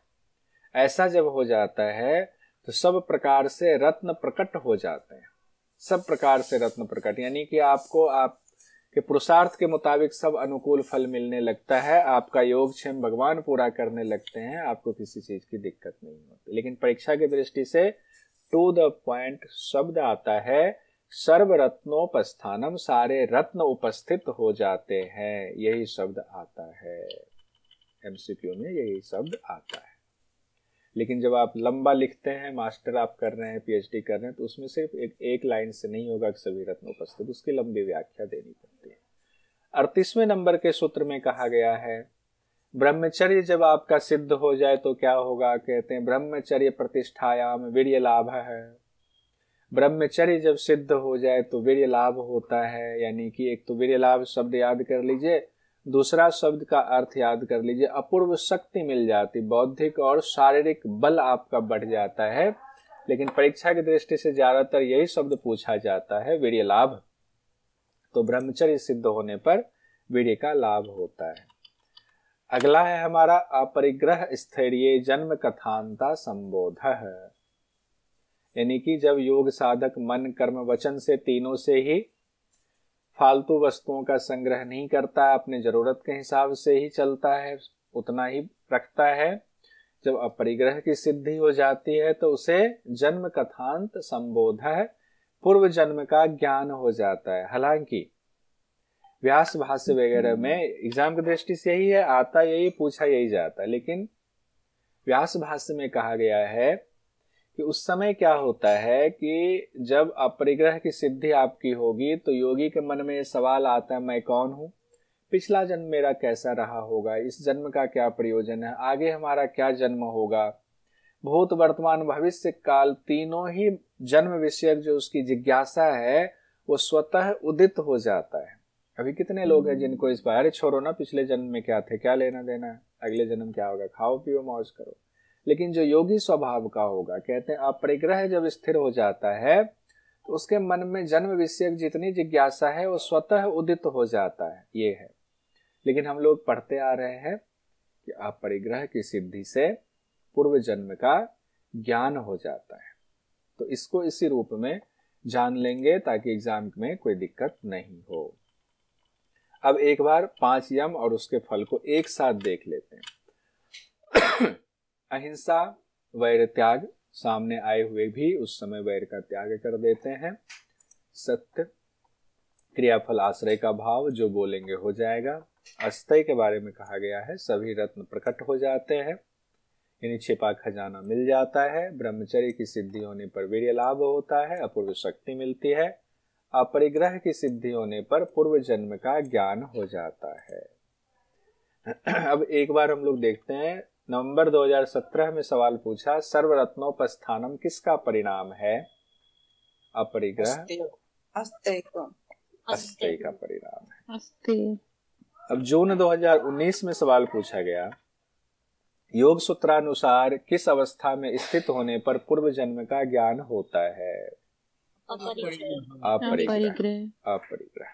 ऐसा जब हो जाता है तो सब प्रकार से रत्न प्रकट हो जाते हैं। सब प्रकार से रत्न प्रकट, यानी कि आपको आपके पुरुषार्थ के मुताबिक सब अनुकूल फल मिलने लगता है। आपका योगक्षेम भगवान पूरा करने लगते हैं, आपको किसी चीज की दिक्कत नहीं होती। लेकिन परीक्षा की दृष्टि से टू द पॉइंट शब्द आता है सर्वरत्नोपस्थानम, सारे रत्न उपस्थित हो जाते हैं, यही शब्द आता है। एमसीक्यू में यही शब्द आता है। लेकिन जब आप लंबा लिखते हैं, मास्टर आप कर रहे हैं, पीएचडी कर रहे हैं, तो उसमें सिर्फ एक लाइन से नहीं होगा कि सभी रत्न उपस्थित, उसकी लंबी व्याख्या देनी पड़ती है। 38वें नंबर के सूत्र में कहा गया है ब्रह्मचर्य जब आपका सिद्ध हो जाए तो क्या होगा? कहते हैं ब्रह्मचर्य प्रतिष्ठायाम वीर्य लाभ है। ब्रह्मचर्य जब सिद्ध हो जाए तो वीर्य लाभ होता है। यानी कि एक तो वीर्य लाभ शब्द याद कर लीजिए, दूसरा शब्द का अर्थ याद कर लीजिए, अपूर्व शक्ति मिल जाती, बौद्धिक और शारीरिक बल आपका बढ़ जाता है। लेकिन परीक्षा की दृष्टि से ज्यादातर यही शब्द पूछा जाता है, वीर्य लाभ। तो ब्रह्मचर्य सिद्ध होने पर वीर्य का लाभ होता है। अगला है हमारा अपरिग्रह स्थैर्य जन्म कथांता संबोध। यानी कि जब योग साधक मन कर्म वचन से तीनों से ही फालतू वस्तुओं का संग्रह नहीं करता, अपने जरूरत के हिसाब से ही चलता है, उतना ही रखता है, जब अपरिग्रह की सिद्धि हो जाती है तो उसे जन्म कथांत संबोध है, पूर्व जन्म का ज्ञान हो जाता है। हालांकि व्यास भाष्य वगैरह में एग्जाम की दृष्टि से यही है, आता यही, पूछा यही जाता है। लेकिन व्यास भाष्य में कहा गया है कि उस समय क्या होता है कि जब अपरिग्रह की सिद्धि आपकी होगी तो योगी के मन में सवाल आता है, मैं कौन हूं, पिछला जन्म मेरा कैसा रहा होगा, इस जन्म का क्या प्रयोजन है, आगे हमारा क्या जन्म होगा, भूत वर्तमान भविष्य काल तीनों ही जन्म विषयक जो उसकी जिज्ञासा है वो स्वतः उदित हो जाता है। अभी कितने लोग हैं जिनको इस बारे छोड़ो ना, पिछले जन्म में क्या थे, क्या लेना देना है, अगले जन्म क्या होगा, खाओ पियो मौज करो। लेकिन जो योगी स्वभाव का होगा, कहते हैं अपरिग्रह जब स्थिर हो जाता है तो उसके मन में जन्म विषयक जितनी जिज्ञासा है वो स्वतः उदित हो जाता है, ये है। लेकिन हम लोग पढ़ते आ रहे हैं कि अपरिग्रह की सिद्धि से पूर्व जन्म का ज्ञान हो जाता है। तो इसको इसी रूप में जान लेंगे ताकि एग्जाम में कोई दिक्कत नहीं हो। अब एक बार 5 यम और उसके फल को एक साथ देख लेते हैं। अहिंसा वैर त्याग, सामने आए हुए भी उस समय वैर का त्याग कर देते हैं। सत्य, क्रियाफल आश्रय का भाव, जो बोलेंगे हो जाएगा। अस्तय के बारे में कहा गया है, सभी रत्न प्रकट हो जाते हैं, यानी छिपा खजाना मिल जाता है। ब्रह्मचर्य की सिद्धि होने पर वीर्य लाभ होता है, अपूर्व शक्ति मिलती है। अपरिग्रह की सिद्धि होने पर पूर्व जन्म का ज्ञान हो जाता है। अब एक बार हम लोग देखते हैं, नवंबर 2017 में सवाल पूछा, सर्वरत्नोपस्थानम किसका परिणाम है? अपरिग्रह अस्तय का परिणाम है। अब जून 2019 में सवाल पूछा गया, योग सूत्रानुसार किस अवस्था में स्थित होने पर पूर्व जन्म का ज्ञान होता है? अपरिग्रह।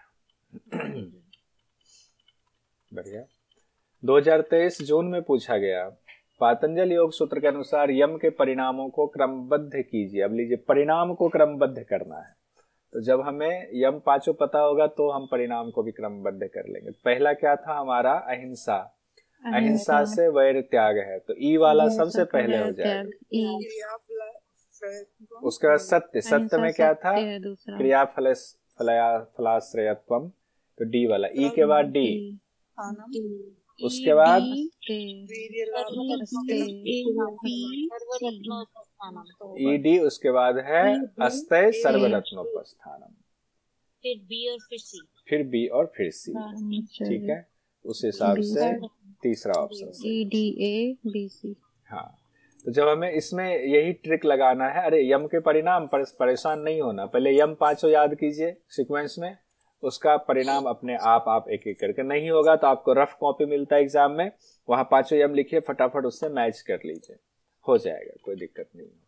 बढ़िया। 2023 जून में पूछा गया, पातंजल योग सूत्र के अनुसार यम के परिणामों को क्रमबद्ध कीजिए। अब लीजिए, परिणाम को क्रमबद्ध करना है, तो जब हमें यम पांचों पता होगा तो हम परिणाम को भी क्रमबद्ध कर लेंगे। पहला क्या था हमारा? अहिंसा। अहिंसा से वैर त्याग है, तो ई वाला सबसे पहले हो जाएगा। उसके बाद सत्य। सत्य में क्या था? क्रिया फलाश्रयत्वम, तो डी वाला। ई के बाद डी। उसके बाद ईडी। उसके बाद है अस्तय सर्वरत्नोपस्थानम, फिर बी और फिर सी। ठीक है, उस हिसाब से तीसरा ऑप्शन से। हाँ, तो जब हमें इसमें यही ट्रिक लगाना है, अरे यम के परिणाम पर परेशान नहीं होना, पहले यम पांचों याद कीजिए सीक्वेंस में, उसका परिणाम अपने आप एक एक करके। नहीं होगा तो आपको रफ कॉपी मिलता है एग्जाम में, वहां पांचों यम लिखिए, फटाफट उससे मैच कर लीजिए, हो जाएगा, कोई दिक्कत नहीं होगी।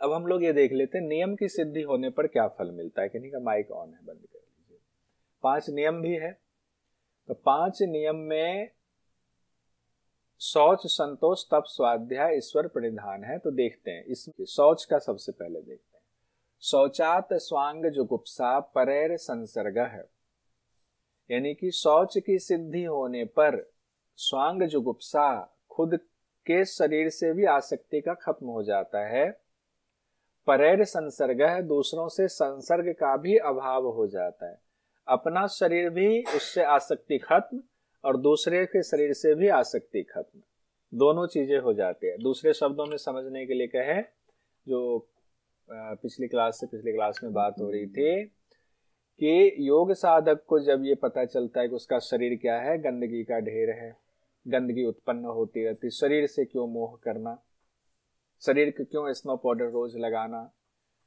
अब हम लोग ये देख लेते हैं, नियम की सिद्धि होने पर क्या फल मिलता है। किन्हीं का माइक ऑन है, बंद कर लीजिए। 5 नियम भी है, तो 5 नियम में शौच, संतोष, तप, स्वाध्याय, ईश्वर प्रणिधान है। तो देखते हैं इसमें शौच का सबसे पहले देखते हैं। शौचात स्वांग जुगुप्सा परेर संसर्ग है, यानी कि शौच की सिद्धि होने पर स्वांग जुगुप्सा, खुद के शरीर से भी आसक्ति का खत्म हो जाता है। परेर संसर्ग है, दूसरों से संसर्ग का भी अभाव हो जाता है। अपना शरीर भी उससे आसक्ति खत्म और दूसरे के शरीर से भी आसक्ति खत्म, दोनों चीजें हो जाती है। दूसरे शब्दों में समझने के लिए कहे, जो पिछली क्लास में बात हो रही थी कि योग साधक को जब ये पता चलता है कि उसका शरीर क्या है, गंदगी का ढेर है, गंदगी उत्पन्न होती रहती, शरीर से क्यों मोह करना, शरीर को क्यों स्नो पाउडर रोज लगाना।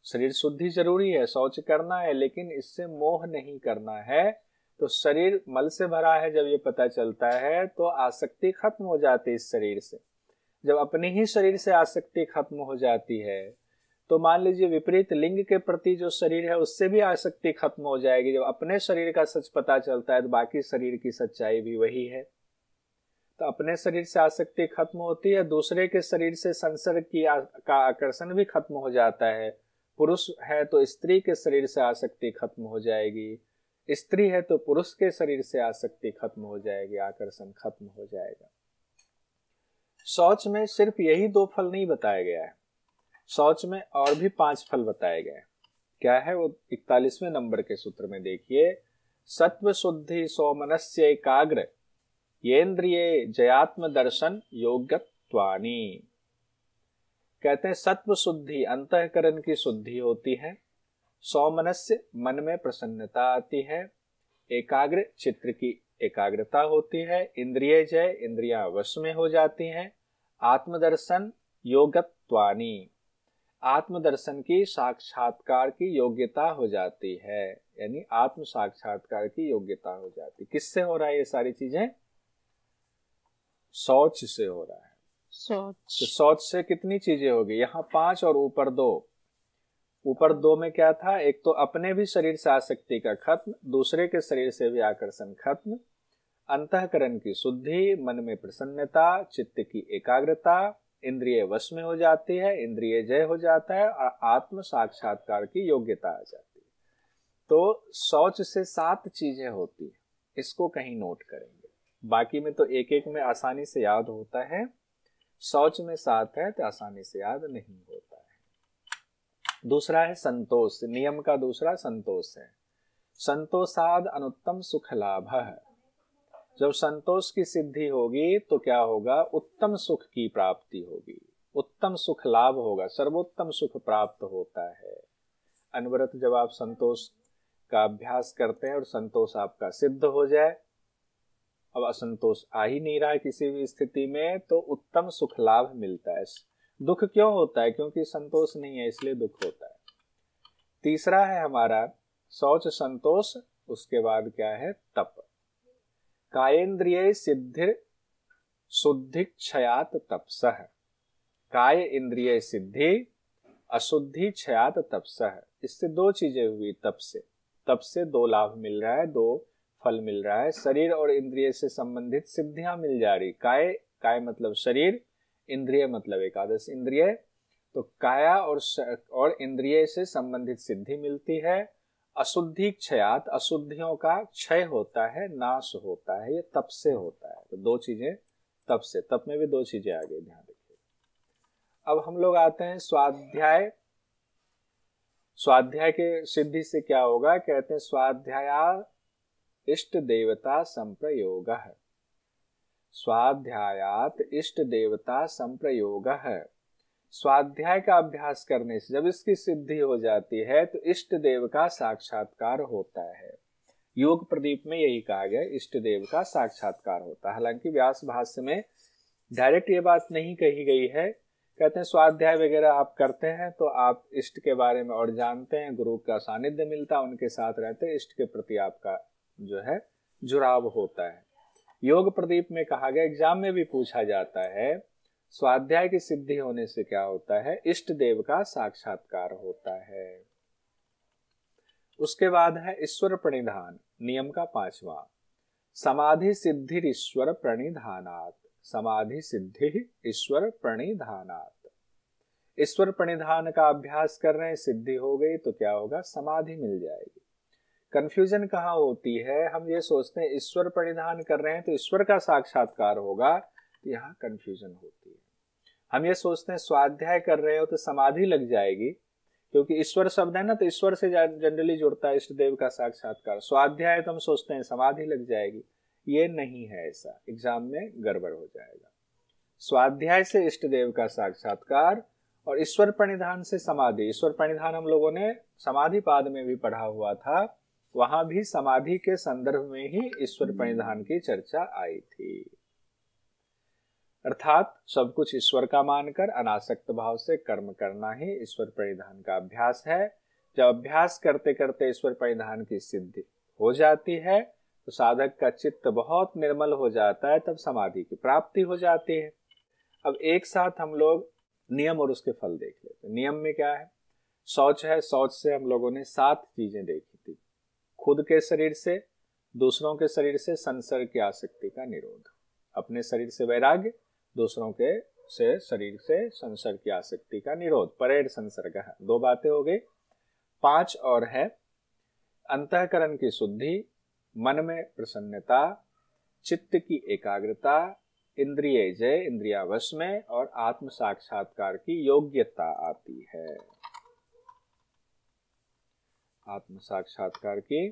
शरीर शुद्धि जरूरी है, शौच करना है, लेकिन इससे मोह नहीं करना है। तो शरीर मल से भरा है, जब ये पता चलता है तो आसक्ति खत्म हो जाती है इस शरीर से। जब अपने ही शरीर से आसक्ति खत्म हो जाती है, तो मान लीजिए विपरीत लिंग के प्रति जो शरीर है उससे भी आसक्ति खत्म हो जाएगी। जब अपने शरीर का सच पता चलता है तो बाकी शरीर की सच्चाई भी वही है। तो अपने शरीर से आसक्ति खत्म होती है, दूसरे के शरीर से संसर्ग का आकर्षण भी खत्म हो जाता है। पुरुष है तो स्त्री के शरीर से आसक्ति खत्म हो जाएगी, स्त्री है तो पुरुष के शरीर से आसक्ति खत्म हो जाएगी, आकर्षण खत्म हो जाएगा। शौच में सिर्फ यही 2 फल नहीं बताया गया है, शौच में और भी 5 फल बताए गए। क्या है वो? 41वें नंबर के सूत्र में देखिए, सत्व शुद्धि सौमनस्य एकाग्र येन्द्रिये जयात्म दर्शन योग्यत्वानि। कहते हैं सत्व शुद्धि अंतःकरण की शुद्धि होती है, सौमनस्य मन में प्रसन्नता आती है, एकाग्र चित्त की एकाग्रता होती है, इंद्रिय जय इंद्रियां वश में हो जाती हैं, आत्मदर्शन योगत्वानि, आत्मदर्शन की साक्षात्कार की योग्यता हो जाती है, यानी आत्म साक्षात्कार की योग्यता हो जाती। किससे हो रहा है ये सारी चीजें? शौच से हो रहा है। तो शौच से कितनी चीजें होगी? यहाँ 5 और ऊपर 2। ऊपर 2 में क्या था? एक तो अपने भी शरीर से आसक्ति का खत्म, दूसरे के शरीर से भी आकर्षण खत्म, अंतःकरण की शुद्धि, मन में प्रसन्नता, चित्त की एकाग्रता, इंद्रिय वश में हो जाती है, इंद्रिय जय हो जाता है और आत्म साक्षात्कार की योग्यता आ जाती है। तो शौच से 7 चीजें होती है, इसको कहीं नोट करेंगे। बाकी में तो एक एक में आसानी से याद होता है, शौच में 7 है तो आसानी से याद नहीं होता है। दूसरा है संतोष, नियम का दूसरा संतोष है। संतोषाद अनुत्तम सुख लाभ है। जब संतोष की सिद्धि होगी तो क्या होगा, उत्तम सुख की प्राप्ति होगी, उत्तम सुख लाभ होगा, सर्वोत्तम सुख प्राप्त होता है। अनवरत जब आप संतोष का अभ्यास करते हैं और संतोष आपका सिद्ध हो जाए, अब असंतोष आ ही नहीं रहा है किसी भी स्थिति में, तो उत्तम सुख लाभ मिलता है। दुख क्यों होता है, क्योंकि संतोष नहीं है, इसलिए दुख होता है। तीसरा है हमारा शौच संतोष, उसके बाद क्या है तप। कायेन्द्रिय सिद्धि शुद्धि क्षयात तपसः। काय इंद्रिय सिद्धि अशुद्धि क्षयात तपसः। इससे दो चीजें हुई तप से। तप से दो लाभ मिल रहा है, दो फल मिल रहा है। शरीर और इंद्रिय से संबंधित सिद्धियां मिल जा रही। काय मतलब शरीर, इंद्रिय मतलब एकादश इंद्रिय। तो काया और इंद्रिय से संबंधित सिद्धि मिलती है। अशुद्धि क्षयात, अशुद्धियों का क्षय होता है, नाश होता है, ये तप से होता है। तो दो चीजें तप से। तप में भी दो चीजें आ गई, ध्यान रखिए। अब हम लोग आते हैं स्वाध्याय। स्वाध्याय के सिद्धि से क्या होगा, कहते हैं स्वाध्याय इष्ट देवता संप्रयोग है। स्वाध्यायात इष्ट देवता संप्रयोग है। स्वाध्याय का अभ्यास करने से जब इसकी सिद्धि हो जाती है तो इष्ट देव का साक्षात्कार होता है। योग प्रदीप में यही कहा गया, इष्ट देव का साक्षात्कार होता है। हालांकि व्यास भाष्य में डायरेक्ट ये बात नहीं कही गई है। कहते हैं स्वाध्याय वगैरह आप करते हैं तो आप इष्ट के बारे में और जानते हैं, गुरु का सानिध्य मिलता है, उनके साथ रहते, इष्ट के प्रति आपका जो है जुड़ाव होता है। योग प्रदीप में कहा गया, एग्जाम में भी पूछा जाता है, स्वाध्याय की सिद्धि होने से क्या होता है, इष्ट देव का साक्षात्कार होता है। उसके बाद है ईश्वर प्रणिधान, नियम का 5वां। समाधि सिद्धि ईश्वर प्रणिधानात्। समाधि सिद्धि ईश्वर प्रणिधानात्। ईश्वर प्रणिधान का अभ्यास कर रहे हैं, सिद्धि हो गई तो क्या होगा, समाधि मिल जाएगी। कंफ्यूजन कहाँ होती है, हम ये सोचते हैं ईश्वर प्रणिधान कर रहे हैं तो ईश्वर का साक्षात्कार होगा, तो यहाँ कंफ्यूजन होती है। हम ये सोचते हैं स्वाध्याय कर रहे हो तो समाधि लग जाएगी, क्योंकि ईश्वर शब्द है ना, तो ईश्वर से जनरली जुड़ता है इष्ट देव का साक्षात्कार। स्वाध्याय तो हम सोचते हैं समाधि लग जाएगी, ये नहीं है ऐसा, एग्जाम में गड़बड़ हो जाएगा। स्वाध्याय से इष्ट देव का साक्षात्कार और ईश्वर प्रणिधान से समाधि। ईश्वर प्रणिधान हम लोगों ने समाधि पाद में भी पढ़ा हुआ था, वहां भी समाधि के संदर्भ में ही ईश्वर प्रणिधान की चर्चा आई थी। अर्थात सब कुछ ईश्वर का मानकर अनासक्त भाव से कर्म करना ही ईश्वर प्रणिधान का अभ्यास है। जब अभ्यास करते करते ईश्वर प्रणिधान की सिद्धि हो जाती है तो साधक का चित्त बहुत निर्मल हो जाता है, तब समाधि की प्राप्ति हो जाती है। अब एक साथ हम लोग नियम और उसके फल देख लेते हैं। नियम में क्या है, शौच है। शौच से हम लोगों ने 7 चीजें देखी थी। खुद के शरीर से, दूसरों के शरीर से संसर्ग की आसक्ति का निरोध, अपने शरीर से वैराग्य, दूसरों के से शरीर से संसर्ग की आसक्ति का निरोध, परेड संसर्ग है। 2 बातें हो गई। 5 और है अंतःकरण की शुद्धि, मन में प्रसन्नता, चित्त की एकाग्रता, इंद्रिय जय, इंद्रिया वश में, और आत्म साक्षात्कार की योग्यता आती है। आत्म साक्षात्कार की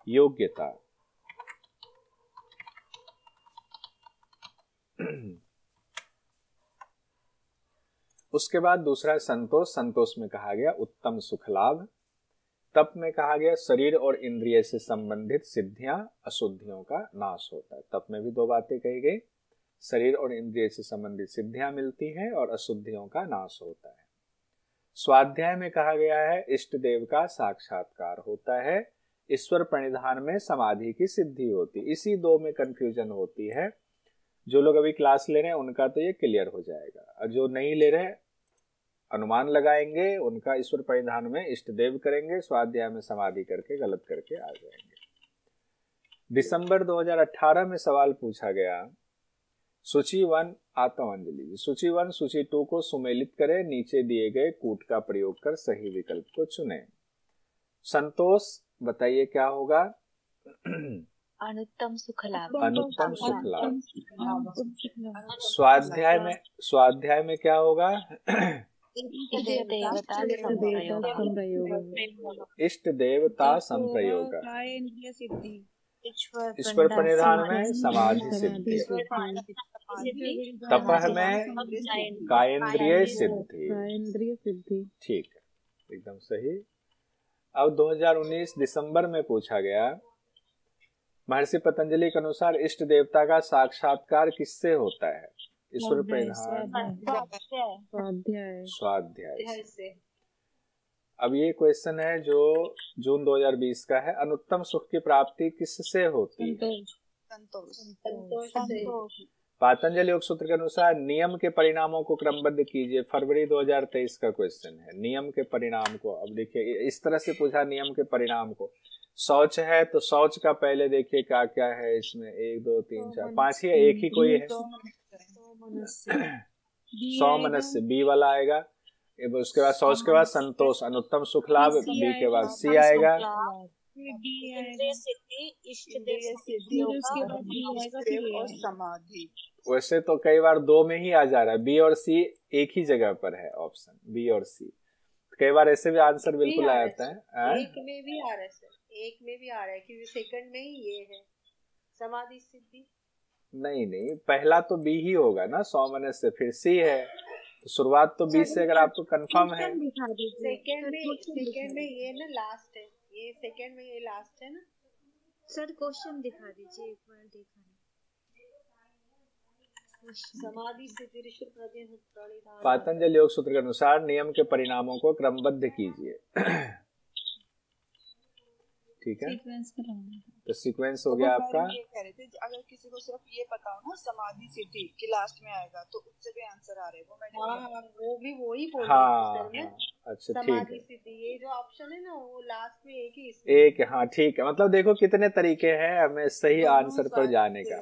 योग्यता। उसके बाद दूसरा संतोष। संतोष में कहा गया उत्तम सुख लाभ। तप में कहा गया शरीर और इंद्रिय से संबंधित सिद्धियां, अशुद्धियों का नाश होता है। तप में भी 2 बातें कही गई, शरीर और इंद्रिय से संबंधित सिद्धियां मिलती हैं और अशुद्धियों का नाश होता है। स्वाध्याय में कहा गया है इष्ट देव का साक्षात्कार होता है। ईश्वर प्रणिधान में समाधि की सिद्धि होती। इसी 2 में कंफ्यूजन होती है। जो लोग अभी क्लास ले रहे हैं उनका तो ये क्लियर हो जाएगा, और जो नहीं ले रहे अनुमान लगाएंगे उनका ईश्वर परिधान में इष्ट देव करेंगे, स्वाध्याय में समाधि करके गलत करके आ जाएंगे। दिसंबर 2018 में सवाल पूछा गया, सूची 1 आत्मांजलि। सूची 1 सूची 2 को सुमेलित करें, नीचे दिए गए कूट का प्रयोग कर सही विकल्प को चुनें। संतोष बताइए क्या होगा? अनुत्तम सुख लाभ। अनुत्तम सुख लाभ। स्वाध्याय में क्या होगा? इष्ट देवता संप्रयोग। ईश्वर प्रणिधान में समाधि सिद्धि। तपह में कायेंद्रिय सिद्धि। ठीक है, एकदम सही। अब 2019 दिसंबर में पूछा गया, महर्षि पतंजलि के अनुसार इष्ट देवता का साक्षात्कार किससे होता है? ईश्वर प्रणिधान, स्वाध्याय से। अब ये क्वेश्चन है जो जून 2020 का है। अनुत्तम सुख की प्राप्ति किससे होती है? पातंजलि योग सूत्र के अनुसार नियम के परिणामों को क्रमबद्ध कीजिए। फरवरी 2023 का क्वेश्चन है। नियम के परिणाम को, अब देखिए इस तरह से पूछा, नियम के परिणाम को। शौच है तो शौच का पहले देखिए क्या क्या है इसमें, 1 2 3 4 5 ही, एक ही कोई है। सौमनस्य बी वाला आएगा। उसके बाद शौच के बाद संतोष, अनुत्तम सुख लाभ बी के बाद सी आएगा। वैसे तो कई बार 2 में ही आ जा रहा है, बी और सी एक ही जगह पर है ऑप्शन, बी और सी। कई बार ऐसे भी आंसर बिल्कुल आ जाता है। एक में भी आ रहा है सर, एक में भी आ रहा है क्योंकि सेकंड में ही ये है समाधि सिद्धि। नहीं, पहला तो बी ही होगा ना, सौमनस्य, फिर सी है, तो शुरुआत तो बी से अगर आपको कंफर्म है। सेकंड में ये ना लास्ट है, ये सेकंड में ये लास्ट है ना सर। क्वेश्चन दिखा दीजिए एक बार, देखा समाधि सिद्धि। पातंजलि योग सूत्र के अनुसार नियम के परिणामों को क्रमबद्ध कीजिए। ठीक है, तो सीक्वेंस हो गया आपका। ये कह रहे थे अगर किसी को सिर्फ ये पता हो ना समाधि सिद्धि कि लास्ट में आएगा तो उससे भी आंसर आ रहे हैं। वो भी वही बोल रहे हैं। हाँ, अच्छा ठीक है। सिद्धि ये जो ऑप्शन है ना वो लास्ट में एक ही एक। हाँ ठीक है, मतलब देखो कितने तरीके हैं हमें सही आंसर पर जाने का।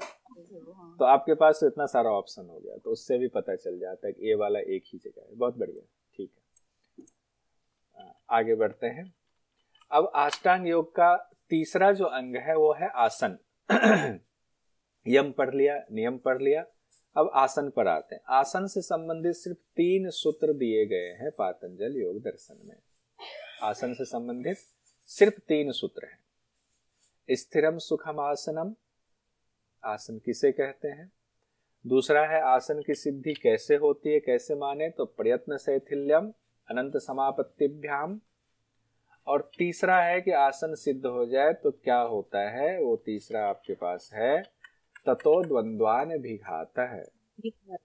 तो आपके पास इतना सारा ऑप्शन हो गया, तो उससे भी पता चल जाता है कि ये वाला एक ही जगह है। बहुत बढ़िया, ठीक है, आगे बढ़ते हैं। अब अष्टांग योग का तीसरा जो अंग है वो है आसन। यम पढ़ लिया, नियम पढ़ लिया, अब आसन पर आते हैं। आसन से संबंधित सिर्फ 3 सूत्र दिए गए हैं पातंजल योग दर्शन में। आसन से संबंधित सिर्फ 3 सूत्र हैं। स्थिरम सुखम आसनम, आसन किसे कहते हैं। दूसरा है आसन की सिद्धि कैसे होती है, कैसे माने, तो प्रयत्न शैथिल्यम अनंत समापत्तिभ्याम। और तीसरा है कि आसन सिद्ध हो जाए तो क्या होता है, वो तीसरा आपके पास है ततो द्वंद्वान विघात है,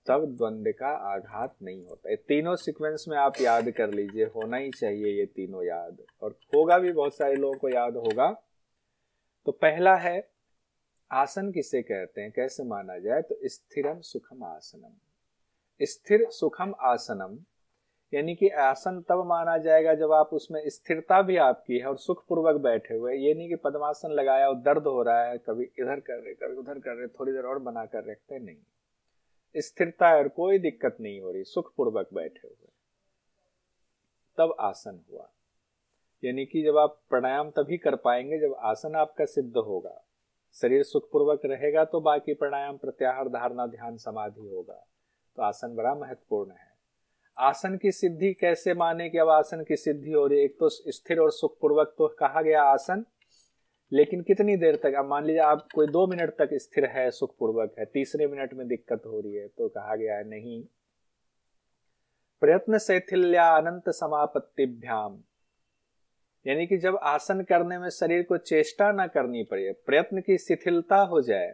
तब द्वंद्व का आघात नहीं होता। ये तीनों सीक्वेंस में आप याद कर लीजिए, होना ही चाहिए ये तीनों याद, और होगा भी, बहुत सारे लोगों को याद होगा। तो पहला है आसन किसे कहते हैं, कैसे माना जाए, तो स्थिरम सुखम आसनम। स्थिर सुखम आसनम यानी कि आसन तब माना जाएगा जब आप उसमें स्थिरता भी आपकी है और सुख पूर्वक बैठे हुए। ये नहीं कि पद्मासन लगाया और दर्द हो रहा है, कभी इधर कर रहे कभी उधर कर रहे, थोड़ी देर और बना कर रखते, नहीं, स्थिरता है और कोई दिक्कत नहीं हो रही, सुख पूर्वक बैठे हुए, तब आसन हुआ। यानी कि जब आप प्राणायाम तभी कर पाएंगे जब आसन आपका सिद्ध होगा, शरीर सुखपूर्वक रहेगा तो बाकी प्राणायाम प्रत्याहार धारणा ध्यान समाधि होगा। तो आसन बड़ा महत्वपूर्ण है। आसन की सिद्धि कैसे माने कि अब आसन की सिद्धि हो रही है। एक तो स्थिर और सुखपूर्वक तो कहा गया आसन, लेकिन कितनी देर तक। अब मान लीजिए आप कोई 2 मिनट तक स्थिर है, सुखपूर्वक है, तीसरे मिनट में दिक्कत हो रही है, तो कहा गया है नहीं। प्रयत्न शैथिल्या अनंत समापत्तिभ्याम, यानी कि जब आसन करने में शरीर को चेष्टा ना करनी पड़े, प्रयत्न की शिथिलता हो जाए,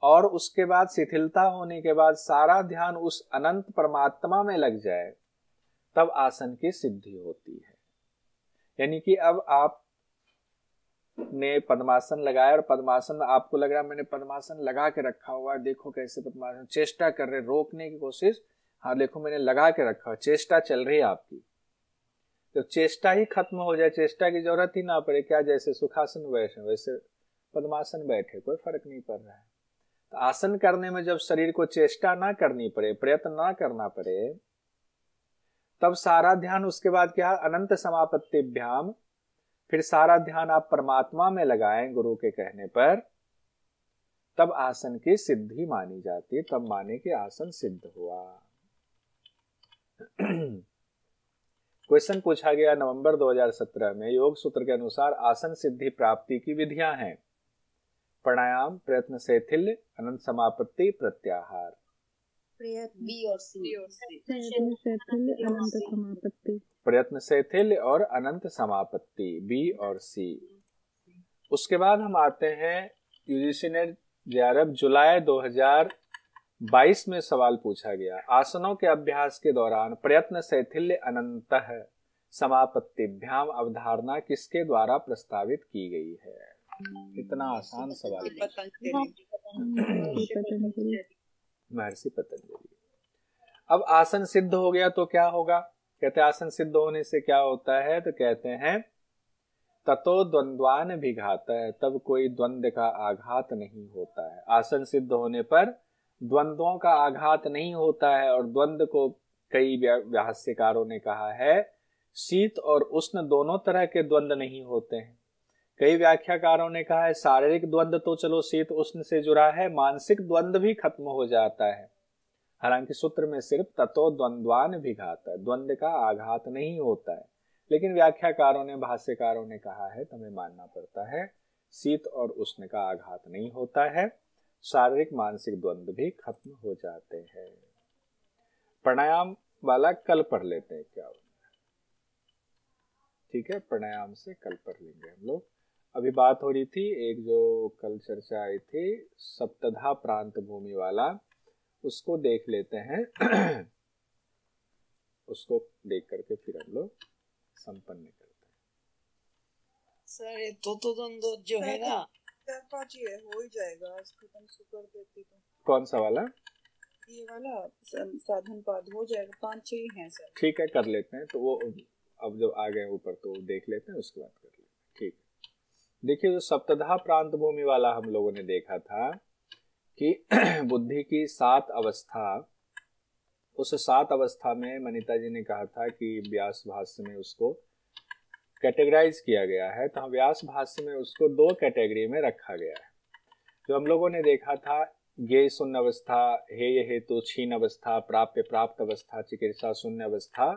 और उसके बाद शिथिलता होने के बाद सारा ध्यान उस अनंत परमात्मा में लग जाए, तब आसन की सिद्धि होती है। यानी कि अब आप ने पद्मासन लगाया और पद्मासन में आपको लग रहा है मैंने पद्मासन लगा के रखा हुआ है, देखो कैसे पद्मासन, चेष्टा कर रहे, रोकने की कोशिश, हाँ देखो मैंने लगा के रखा है, चेष्टा चल रही है आपकी। जब चेष्टा ही खत्म हो जाए, चेष्टा की जरूरत ही ना पड़े, क्या जैसे सुखासन वैसे पद्मासन बैठे, कोई फर्क नहीं पड़ रहा है। तो आसन करने में जब शरीर को चेष्टा ना करनी पड़े, प्रयत्न ना करना पड़े, तब सारा ध्यान उसके बाद क्या, अनंत समापत्तिभ्याम, फिर सारा ध्यान आप परमात्मा में लगाएं गुरु के कहने पर, तब आसन की सिद्धि मानी जाती है। तब माने कि आसन सिद्ध हुआ। क्वेश्चन पूछा गया नवंबर 2017 में, योग सूत्र के अनुसार आसन सिद्धि प्राप्ति की विधियां हैं प्राणायाम, प्रयत्न शैथिल्य, अनंत समापत्ति, प्रत्याहार। बी और सी। प्रयत्न शैथिल्य और अनंत समापत्ति, बी और सी। उसके बाद हम आते हैं यूजीसी ने जुलाई 2022 में सवाल पूछा गया, आसनों के अभ्यास के दौरान प्रयत्न शैथिल्य अनंतः समापत्तिभ्याम अवधारणा किसके द्वारा प्रस्तावित की गई है? कितना आसान सवाल है। महर्षि पतंजलि। अब आसन सिद्ध हो गया तो क्या होगा? कहते हैं आसन सिद्ध होने से क्या होता है, तो कहते हैं ततो द्वंद्वान विघात, तब कोई द्वंद्व का आघात नहीं होता है। आसन सिद्ध होने पर द्वंद्वों का आघात नहीं होता है। और द्वंद्व को कई भाष्यकारों ने कहा है शीत और उष्ण दोनों तरह के द्वंद्व नहीं होते हैं। कई व्याख्याकारों ने कहा है शारीरिक द्वंद्व तो चलो शीत उष्ण से जुड़ा है, मानसिक द्वंद्व भी खत्म हो जाता है। हालांकि सूत्र में सिर्फ ततो द्वंद्वान विघात, द्वंद्व का आघात नहीं होता है। लेकिन व्याख्याकारों ने, भाष्यकारों ने कहा है तो हमें मानना पड़ता है शीत और उष्ण का आघात नहीं होता है, शारीरिक मानसिक द्वंद्व भी खत्म हो जाते हैं। प्राणायाम वाला कल पढ़ लेते हैं क्या होता है, ठीक है? प्राणायाम से कल पढ़ लेंगे हम लोग। अभी बात हो रही थी एक जो कल चर्चा आई थी सप्तधा प्रांत भूमि वाला, उसको देख लेते हैं। उसको देख करके फिर हम लोग संपन्न करते हैं। सर ये तो द्वंद्व जो है ना 4-5 ही है, हो ही जाएगा आज खत्म से कर देती तो। कौन सा वाला? ये वाला साधन पाद हो जाएगा, 5-6 ही हैं सर। ठीक है कर लेते हैं। तो वो अब जब आ गए ऊपर तो देख लेते हैं, उसके बाद कर लेते हैं। ठीक है, देखिए जो सप्तधा प्रांत भूमि वाला हम लोगों ने देखा था कि बुद्धि की 7 अवस्था, उस 7 अवस्था में मनीता जी ने कहा था कि व्यास भाष्य में उसको कैटेगराइज किया गया है। तो व्यास भाष्य में उसको 2 कैटेगरी में रखा गया है। जो हम लोगों ने देखा था ज्ञेय शून्य अवस्था, हेय हेतु क्षीण अवस्था, प्राप्य प्राप्त अवस्था, चिकित्सा शून्य अवस्था,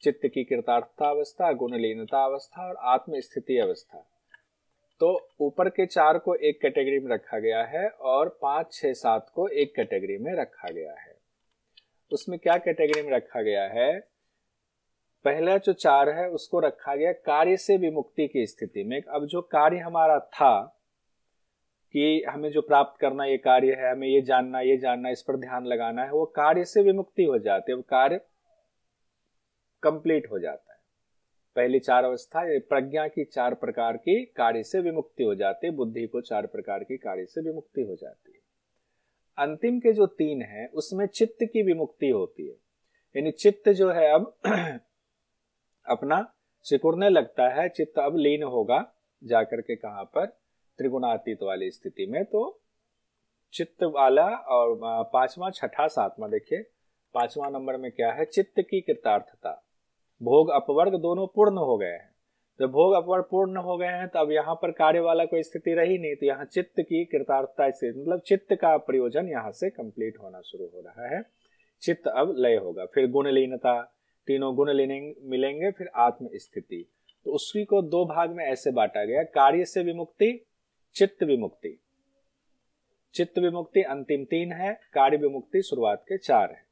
चित्त की कृतार्थता अवस्था, गुणलीनता अवस्था और आत्म स्थिति अवस्था। तो ऊपर के 4 को एक कैटेगरी में रखा गया है और 5, 6, 7 को एक कैटेगरी में रखा गया है। उसमें क्या कैटेगरी में रखा गया है? पहला जो 4 है उसको रखा गया कार्य से विमुक्ति की स्थिति में। अब जो कार्य हमारा था कि हमें जो प्राप्त करना ये कार्य है, हमें ये जानना, इस पर ध्यान लगाना है, वो कार्य से विमुक्ति हो जाती है, वो कार्य कंप्लीट हो जाता है। पहली 4 अवस्था प्रज्ञा की 4 प्रकार की कार्य से विमुक्ति हो जाती है, बुद्धि को 4 प्रकार की कार्य से विमुक्ति हो जाती है। अंतिम के जो 3 है उसमें चित्त की विमुक्ति होती है, यानी चित्त जो है अब अपना सिकुड़ने लगता है, चित्त अब लीन होगा जाकर के कहां पर? त्रिगुणातीत वाली स्थिति में। तो चित्त वाला और 5वां, 6ठा, 7वां देखिए 5वां नंबर में क्या है? चित्त की कृतार्थता। भोग अपवर्ग दोनों पूर्ण हो गए हैं। जब भोग अपवर्ग पूर्ण हो गए हैं तो अब यहाँ पर कार्य वाला कोई स्थिति रही नहीं, तो यहाँ चित्त की कृतार्थता से मतलब चित्त का प्रयोजन यहाँ से कंप्लीट होना शुरू हो रहा है। चित्त अब लय होगा। फिर गुणलीनता, तीनों गुण मिलेंगे, फिर आत्म स्थिति। तो उसी को 2 भाग में ऐसे बांटा गया, कार्य से विमुक्ति, चित्त विमुक्ति। चित्त विमुक्ति अंतिम 3 है, कार्य विमुक्ति शुरुआत के 4 है।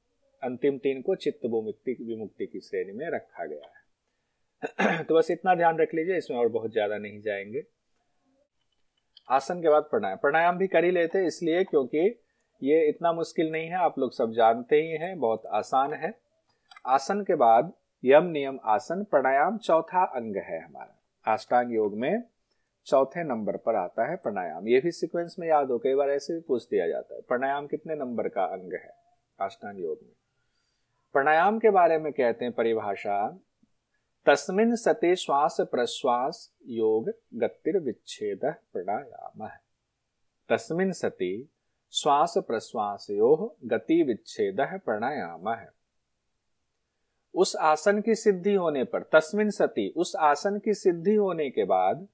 अंतिम 3 को चित्त विमुक्ति की श्रेणी में रखा गया है। तो बस इतना ध्यान रख लीजिए, इसमें और बहुत ज्यादा नहीं जाएंगे। आसन के बाद प्राणायाम। प्राणायाम भी कर ही लेते इसलिए क्योंकि ये इतना मुश्किल नहीं है, आप लोग सब जानते ही हैं, बहुत आसान है। आसन के बाद यम नियम आसन। प्राणायाम चौथा अंग है हमारा। अष्टांग योग में 4थे नंबर पर आता है प्राणायाम। ये भी सीक्वेंस में याद हो, कई बार ऐसे भी पूछ दिया जाता है प्राणायाम कितने नंबर का अंग है अष्टांग योग में। प्राणायाम के बारे में कहते हैं परिभाषा, तस्मिन् सति श्वास प्रश्वास योग गतिर विच्छेद प्राणायाम है। तस्मिन् सति श्वास प्रश्वास योग गति विच्छेद प्राणायाम है। उस आसन की सिद्धि होने पर, तस्मिन् सति उस आसन की सिद्धि होने के बाद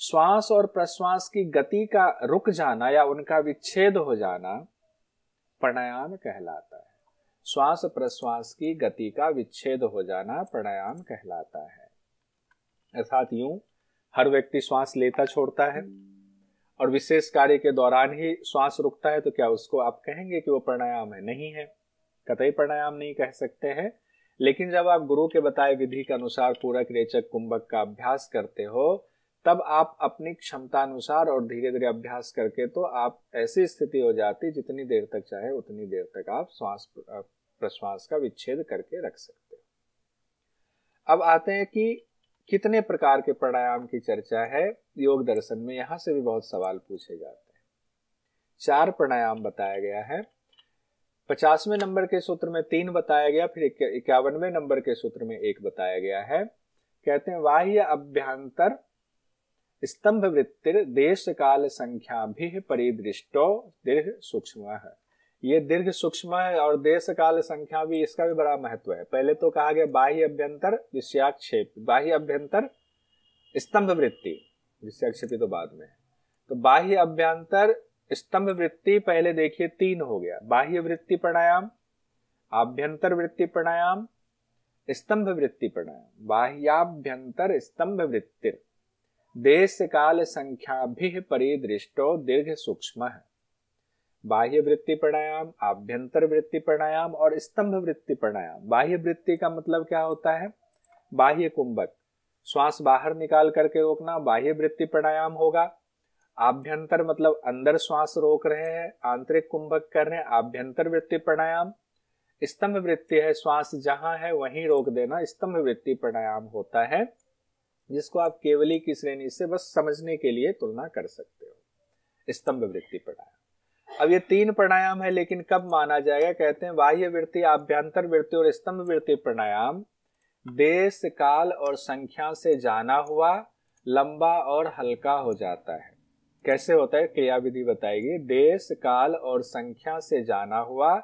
श्वास और प्रश्वास की गति का रुक जाना या उनका विच्छेद हो जाना प्राणायाम कहलाता है। श्वास प्रश्वास की गति का विच्छेद हो जाना प्राणायाम कहलाता है। अर्थात यूं हर व्यक्ति श्वास लेता छोड़ता है और विशेष कार्य के दौरान ही श्वास रुकता है, तो क्या उसको आप कहेंगे कि वो प्राणायाम है? नहीं है, कतई प्राणायाम नहीं कह सकते हैं। लेकिन जब आप गुरु के बताए विधि के अनुसार पूरक, रेचक, कुंभक का अभ्यास करते हो, तब आप अपनी क्षमता अनुसार और धीरे धीरे अभ्यास करके तो आप ऐसी स्थिति हो जाती, जितनी देर तक चाहे उतनी देर तक आप श्वास प्रश्वास का विच्छेद करके रख सकते हो। अब आते हैं कि कितने प्रकार के प्राणायाम की चर्चा है योग दर्शन में। यहां से भी बहुत सवाल पूछे जाते हैं। 4 प्राणायाम बताया गया है। 50वें नंबर के सूत्र में 3 बताया गया, फिर 51वें नंबर के सूत्र में 1 बताया गया है। कहते हैं बाह्य अभ्यंतर स्तंभ वृत्तिर देश काल संख्या भी परिदृष्टो दीर्घ सूक्ष्म है। ये दीर्घ सूक्ष्म है और देश काल संख्या भी, इसका भी बड़ा महत्व है। पहले तो कहा गया बाह्य अभ्यंतर विषयाक्षेप, बाह्य अभ्यंतर स्तंभ वृत्ति, विषयाक्षेपी तो बाद में है। तो बाह्य अभ्यंतर स्तंभ वृत्ति पहले देखिए 3 हो गया। बाह्य वृत्ति प्राणायाम, आभ्यंतर वृत्ति प्राणायाम, स्तंभ वृत्ति प्राणायाम। बाह्याभ्यंतर स्तंभ वृत्ति देश काल संख्या भी परिदृष्टो दीर्घ सूक्ष्म है। बाह्य वृत्ति प्राणायाम, आभ्यंतर वृत्ति प्राणायाम और स्तंभ वृत्ति प्राणायाम। बाह्य वृत्ति का मतलब क्या होता है? बाह्य कुंभक, श्वास बाहर निकाल करके रोकना, बाह्य वृत्ति प्राणायाम होगा। आभ्यंतर मतलब अंदर श्वास रोक रहे हैं, आंतरिक कुंभक कर रहे हैं, आभ्यंतर वृत्ति प्राणायाम। स्तंभ वृत्ति है, श्वास जहां है वहीं रोक देना, स्तंभ वृत्ति प्राणायाम होता है, जिसको आप केवली की श्रेणी से बस समझने के लिए तुलना कर सकते हो। स्तंभ वृत्ति प्राणायाम। अब ये 3 प्राणायाम है, लेकिन कब माना जाएगा? कहते हैं बाह्य वृत्ति, आभ्यंतर वृत्ति और स्तंभ वृत्ति प्राणायाम देश काल और संख्या से जाना हुआ लंबा और हल्का हो जाता है। कैसे होता है? क्रिया विधि बताएगी। देश काल और संख्या से जाना हुआ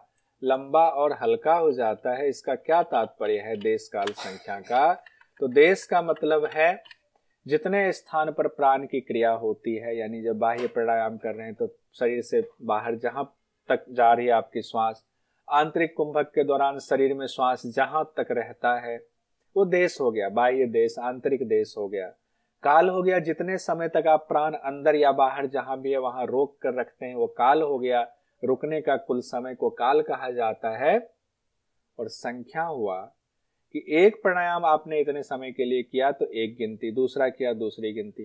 लंबा और हल्का हो जाता है। इसका क्या तात्पर्य है देश काल संख्या का? तो देश का मतलब है जितने स्थान पर प्राण की क्रिया होती है, यानी जब बाह्य प्राणायाम कर रहे हैं तो शरीर से बाहर जहां तक जा रही है आपकी श्वास, आंतरिक कुंभक के दौरान शरीर में श्वास जहां तक रहता है वो देश हो गया, बाह्य देश, आंतरिक देश हो गया। काल हो गया, जितने समय तक आप प्राण अंदर या बाहर जहां भी है वहां रोक कर रखते हैं वो काल हो गया। रुकने का कुल समय को काल कहा जाता है। और संख्या हुआ कि एक प्राणायाम आपने इतने समय के लिए किया तो एक गिनती, दूसरा किया दूसरी गिनती,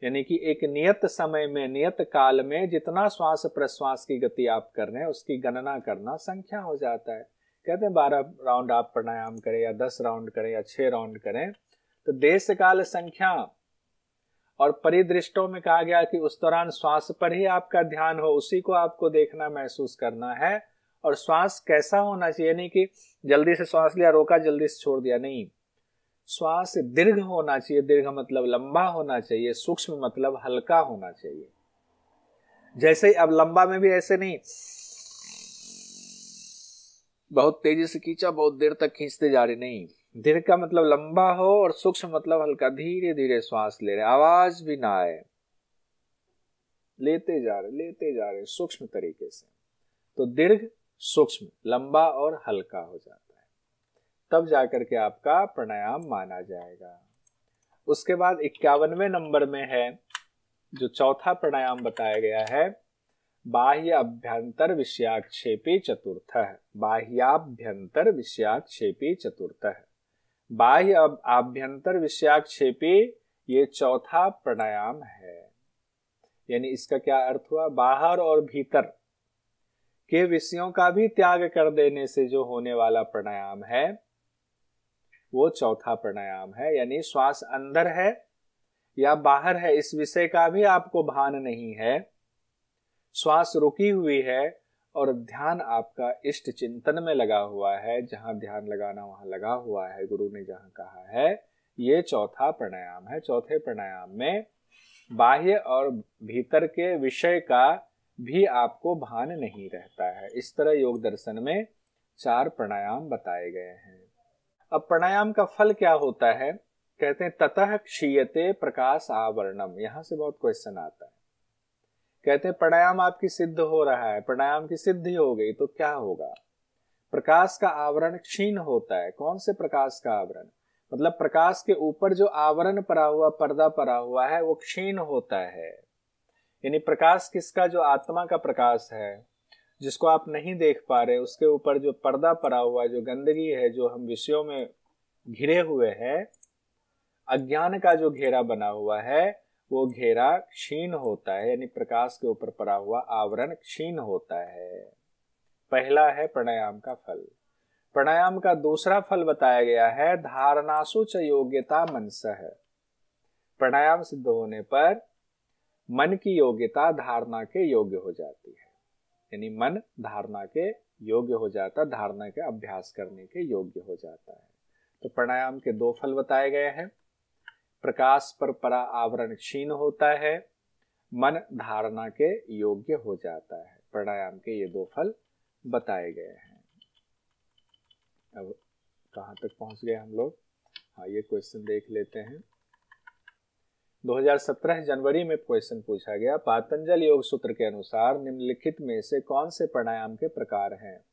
यानी कि एक नियत समय में, नियत काल में जितना श्वास प्रश्वास की गति आप कर रहे हैं उसकी गणना करना संख्या हो जाता है। कहते हैं 12 राउंड आप प्राणायाम करें या 10 राउंड करें या 6 राउंड करें, तो देश काल संख्या और परिदृष्टों में कहा गया कि उस दौरान श्वास पर ही आपका ध्यान हो, उसी को आपको देखना महसूस करना है। और श्वास कैसा होना चाहिए? नहीं कि जल्दी से श्वास लिया, रोका, जल्दी से छोड़ दिया, नहीं। श्वास दीर्घ होना चाहिए। दीर्घ मतलब लंबा होना चाहिए, सूक्ष्म मतलब हल्का होना चाहिए। जैसे ही अब लंबा में भी ऐसे नहीं बहुत तेजी से खींचा, बहुत देर तक खींचते जा रहे, नहीं। दीर्घ का मतलब लंबा हो और सूक्ष्म मतलब हल्का, धीरे धीरे श्वास ले रहे, आवाज भी ना आए, लेते जा रहे सूक्ष्म तरीके से। तो दीर्घ, सूक्ष्म, लंबा और हल्का हो जाता है, तब जाकर के आपका प्राणायाम माना जाएगा। उसके बाद 51वें नंबर में है जो चौथा प्राणायाम बताया गया है, बाह्य अभ्यंतर विषयाक्षेपी चतुर्थ। बाह्याभ्यंतर विषयाक्षेपी चतुर्थ, बाह्य आभ्यंतर विषयाक्षेपी, ये चौथा प्राणायाम है। यानी इसका क्या अर्थ हुआ? बाहर और भीतर के विषयों का भी त्याग कर देने से जो होने वाला प्राणायाम है वो चौथा प्राणायाम है। यानी श्वास अंदर है या बाहर है इस विषय का भी आपको भान नहीं है, श्वास रुकी हुई है और ध्यान आपका इष्ट चिंतन में लगा हुआ है, जहां ध्यान लगाना वहां लगा हुआ है, गुरु ने जहां कहा है, ये चौथा प्राणायाम है। चौथे प्राणायाम में बाह्य और भीतर के विषय का भी आपको भान नहीं रहता है। इस तरह योग दर्शन में 4 प्राणायाम बताए गए हैं। अब प्राणायाम का फल क्या होता है? कहते हैं ततः क्षीयते प्रकाश आवरणम। यहां से बहुत क्वेश्चन आता है। कहते हैं प्राणायाम आपकी सिद्ध हो रहा है, प्राणायाम की सिद्धि हो गई तो क्या होगा? प्रकाश का आवरण क्षीण होता है। कौन से प्रकाश का आवरण? मतलब प्रकाश के ऊपर जो आवरण पड़ा हुआ, पर्दा पड़ा हुआ है, वो क्षीण होता है। यानी प्रकाश किसका? जो आत्मा का प्रकाश है, जिसको आप नहीं देख पा रहे, उसके ऊपर जो पर्दा पड़ा हुआ, जो गंदगी है, जो हम विषयों में घिरे हुए हैं, अज्ञान का जो घेरा बना हुआ है, वो घेरा क्षीण होता है। यानी प्रकाश के ऊपर पड़ा हुआ आवरण क्षीण होता है। पहला है प्राणायाम का फल। प्राणायाम का दूसरा फल बताया गया है धारणासु च योग्यता मनसः। प्राणायाम सिद्ध होने पर मन की योग्यता धारणा के योग्य हो जाती है। यानी मन धारणा के योग्य हो जाता, धारणा के अभ्यास करने के योग्य हो जाता है। तो प्राणायाम के दो फल बताए गए हैं। प्रकाश पर परा आवरण क्षीण होता है, मन धारणा के योग्य हो जाता है। प्राणायाम के ये दो फल बताए गए हैं। अब कहां तक पहुंच गए हम लोग? हाँ, ये क्वेश्चन देख लेते हैं। 2017 जनवरी में क्वेश्चन पूछा गया, पातंजल योग सूत्र के अनुसार निम्नलिखित में से कौन से प्राणायाम के प्रकार हैं?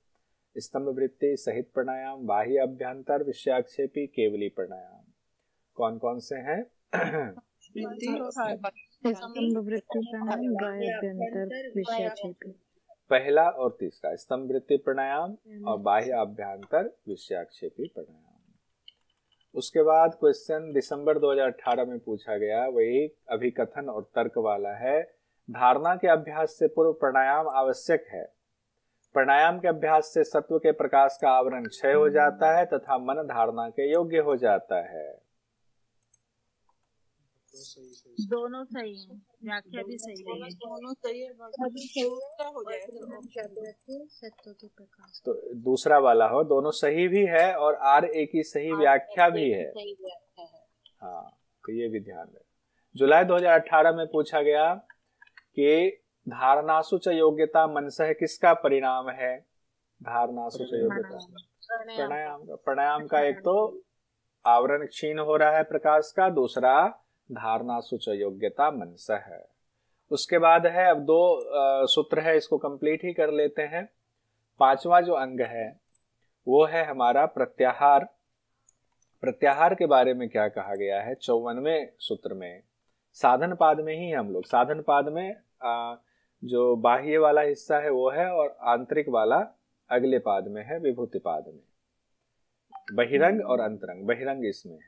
स्तंभ वृत्ति, सहित प्राणायाम, बाह्य अभ्यंतर, विषयाक्षेपी, केवली प्राणायाम। कौन कौन से हैं? पहला और तीसरा, स्तंभ वृत्ति प्राणायाम और बाह्य अभ्यंतर विषयाक्षेपी प्राणायाम। उसके बाद क्वेश्चन दिसंबर 2018 में पूछा गया, वही अभिकथन और तर्क वाला है। धारणा के अभ्यास से पूर्व प्राणायाम आवश्यक है। प्राणायाम के अभ्यास से सत्व के प्रकाश का आवरण क्षय हो जाता है तथा मन धारणा के योग्य हो जाता है। दोनों सही है, व्याख्या भी सही है। दोनों सही है, हो जाएगा। तो दूसरा वाला हो, दोनों सही भी है और आर एक ही सही व्याख्या भी है। हाँ, तो ये भी ध्यान रहे। जुलाई 2018 में पूछा गया कि धारणासु च योग्यता मनसः किसका परिणाम है? धारणासु च योग्यता प्राणायाम का। प्राणायाम का एक तो आवरण क्षीण हो रहा है प्रकाश का, दूसरा धारणासु च योग्यता मनसः है। उसके बाद है, अब दो सूत्र है, इसको कंप्लीट ही कर लेते हैं। पांचवा जो अंग है वो है हमारा प्रत्याहार। प्रत्याहार के बारे में क्या कहा गया है? 54वें सूत्र में, साधन पाद में ही हम लोग, साधन पाद में जो बाह्य वाला हिस्सा है वो है और आंतरिक वाला अगले पाद में है, विभूति पाद में। बहिरंग और अंतरंग, बहिरंग इसमें है।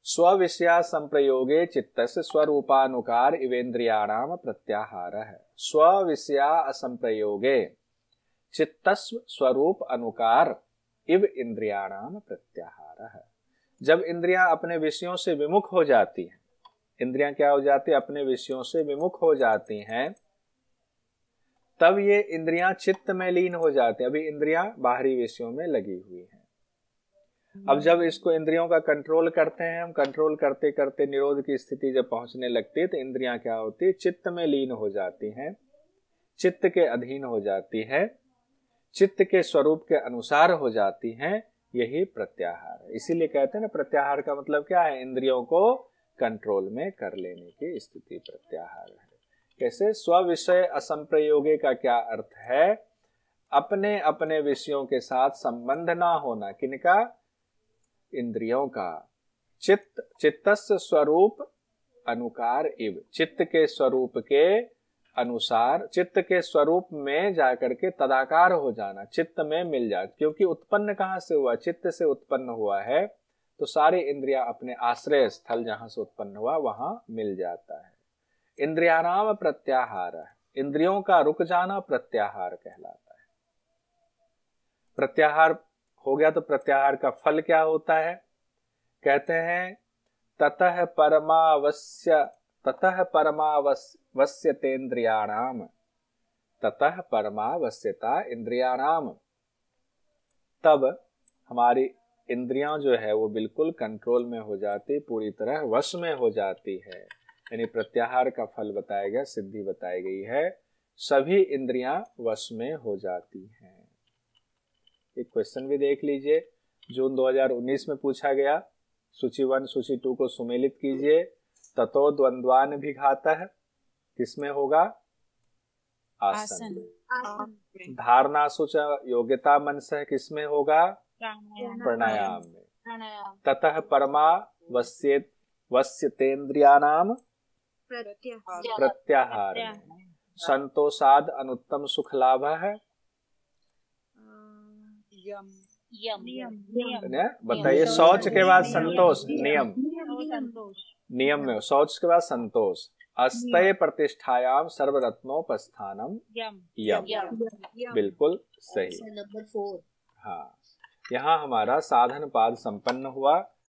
स्विषया संप्रयोगे चित्तस्य स्वरूपानुकार इवेन्द्रियाणाम प्रत्याहारः। स्विषया असंप्रयोगे चित्तस्व स्वरूप अनुकार इव इंद्रियाणाम प्रत्याहारः। जब इंद्रियां अपने विषयों से विमुख हो जाती हैं, इंद्रियां क्या हो जाती है? अपने विषयों से विमुख हो जाती हैं, तब ये इंद्रियां चित्त में लीन हो जाती हैं। अभी इंद्रियां बाहरी विषयों में लगी हुई हैं। अब जब इसको इंद्रियों का कंट्रोल करते हैं हम, कंट्रोल करते करते निरोध की स्थिति जब पहुंचने लगती है तो इंद्रियां क्या होती है? चित्त में लीन हो जाती हैं, चित्त के अधीन हो जाती है, चित्त के स्वरूप के अनुसार हो जाती हैं। यही प्रत्याहार है। इसीलिए कहते हैं ना, प्रत्याहार का मतलब क्या है? इंद्रियों को कंट्रोल में कर लेने की स्थिति प्रत्याहार है। कैसे? स्व विषय असंप्रयोगे का क्या अर्थ है? अपने अपने विषयों के साथ संबंध ना होना। किनका? इंद्रियों का। चित्तस्य स्वरूप अनुकार इव, चित्त के स्वरूप के अनुसार, चित्त के स्वरूप में जाकर के तदाकार हो जाना, चित्त में मिल जाए। क्योंकि उत्पन्न कहां से हुआ? चित्त से उत्पन्न हुआ है, तो सारी इंद्रियां अपने आश्रय स्थल जहां से उत्पन्न हुआ वहां मिल जाता है। इंद्रियाणाम प्रत्याहार, इंद्रियों का रुक जाना प्रत्याहार कहलाता है। प्रत्याहार हो गया तो प्रत्याहार का फल क्या होता है? कहते हैं ततः परमावस्यतेन्द्रियाणाम, ततः परमावस्यता इंद्रियाणाम। तब हमारी इंद्रियां जो है वो बिल्कुल कंट्रोल में हो जाती, पूरी तरह वश में हो जाती है। यानी प्रत्याहार का फल बताया गया, सिद्धि बताई गई है, सभी इंद्रियां वश में हो जाती हैं। एक क्वेश्चन भी देख लीजिए, जून 2019 में पूछा गया। सूची 1 सूची 2 को सुमेलित कीजिए। ततो द्वंद्वान भी घाता है, किसमें होगा? आसन। आसन। धारणा सूच योग्यता मनसः किसमें होगा? प्राणायाम में। ततः परमा वस्यतेन्द्रियाणाम प्रत्याहार में। संतोषाद अनुत्तम सुख लाभ है। बताइए, शौच के बाद संतोष, नियम में, शौच के बाद संतोष। अस्तये प्रतिष्ठायाम सर्वरत्नोपस्थानम यम। बिल्कुल सही। नंबर 4। हाँ, यहाँ हमारा साधन पाद संपन्न हुआ।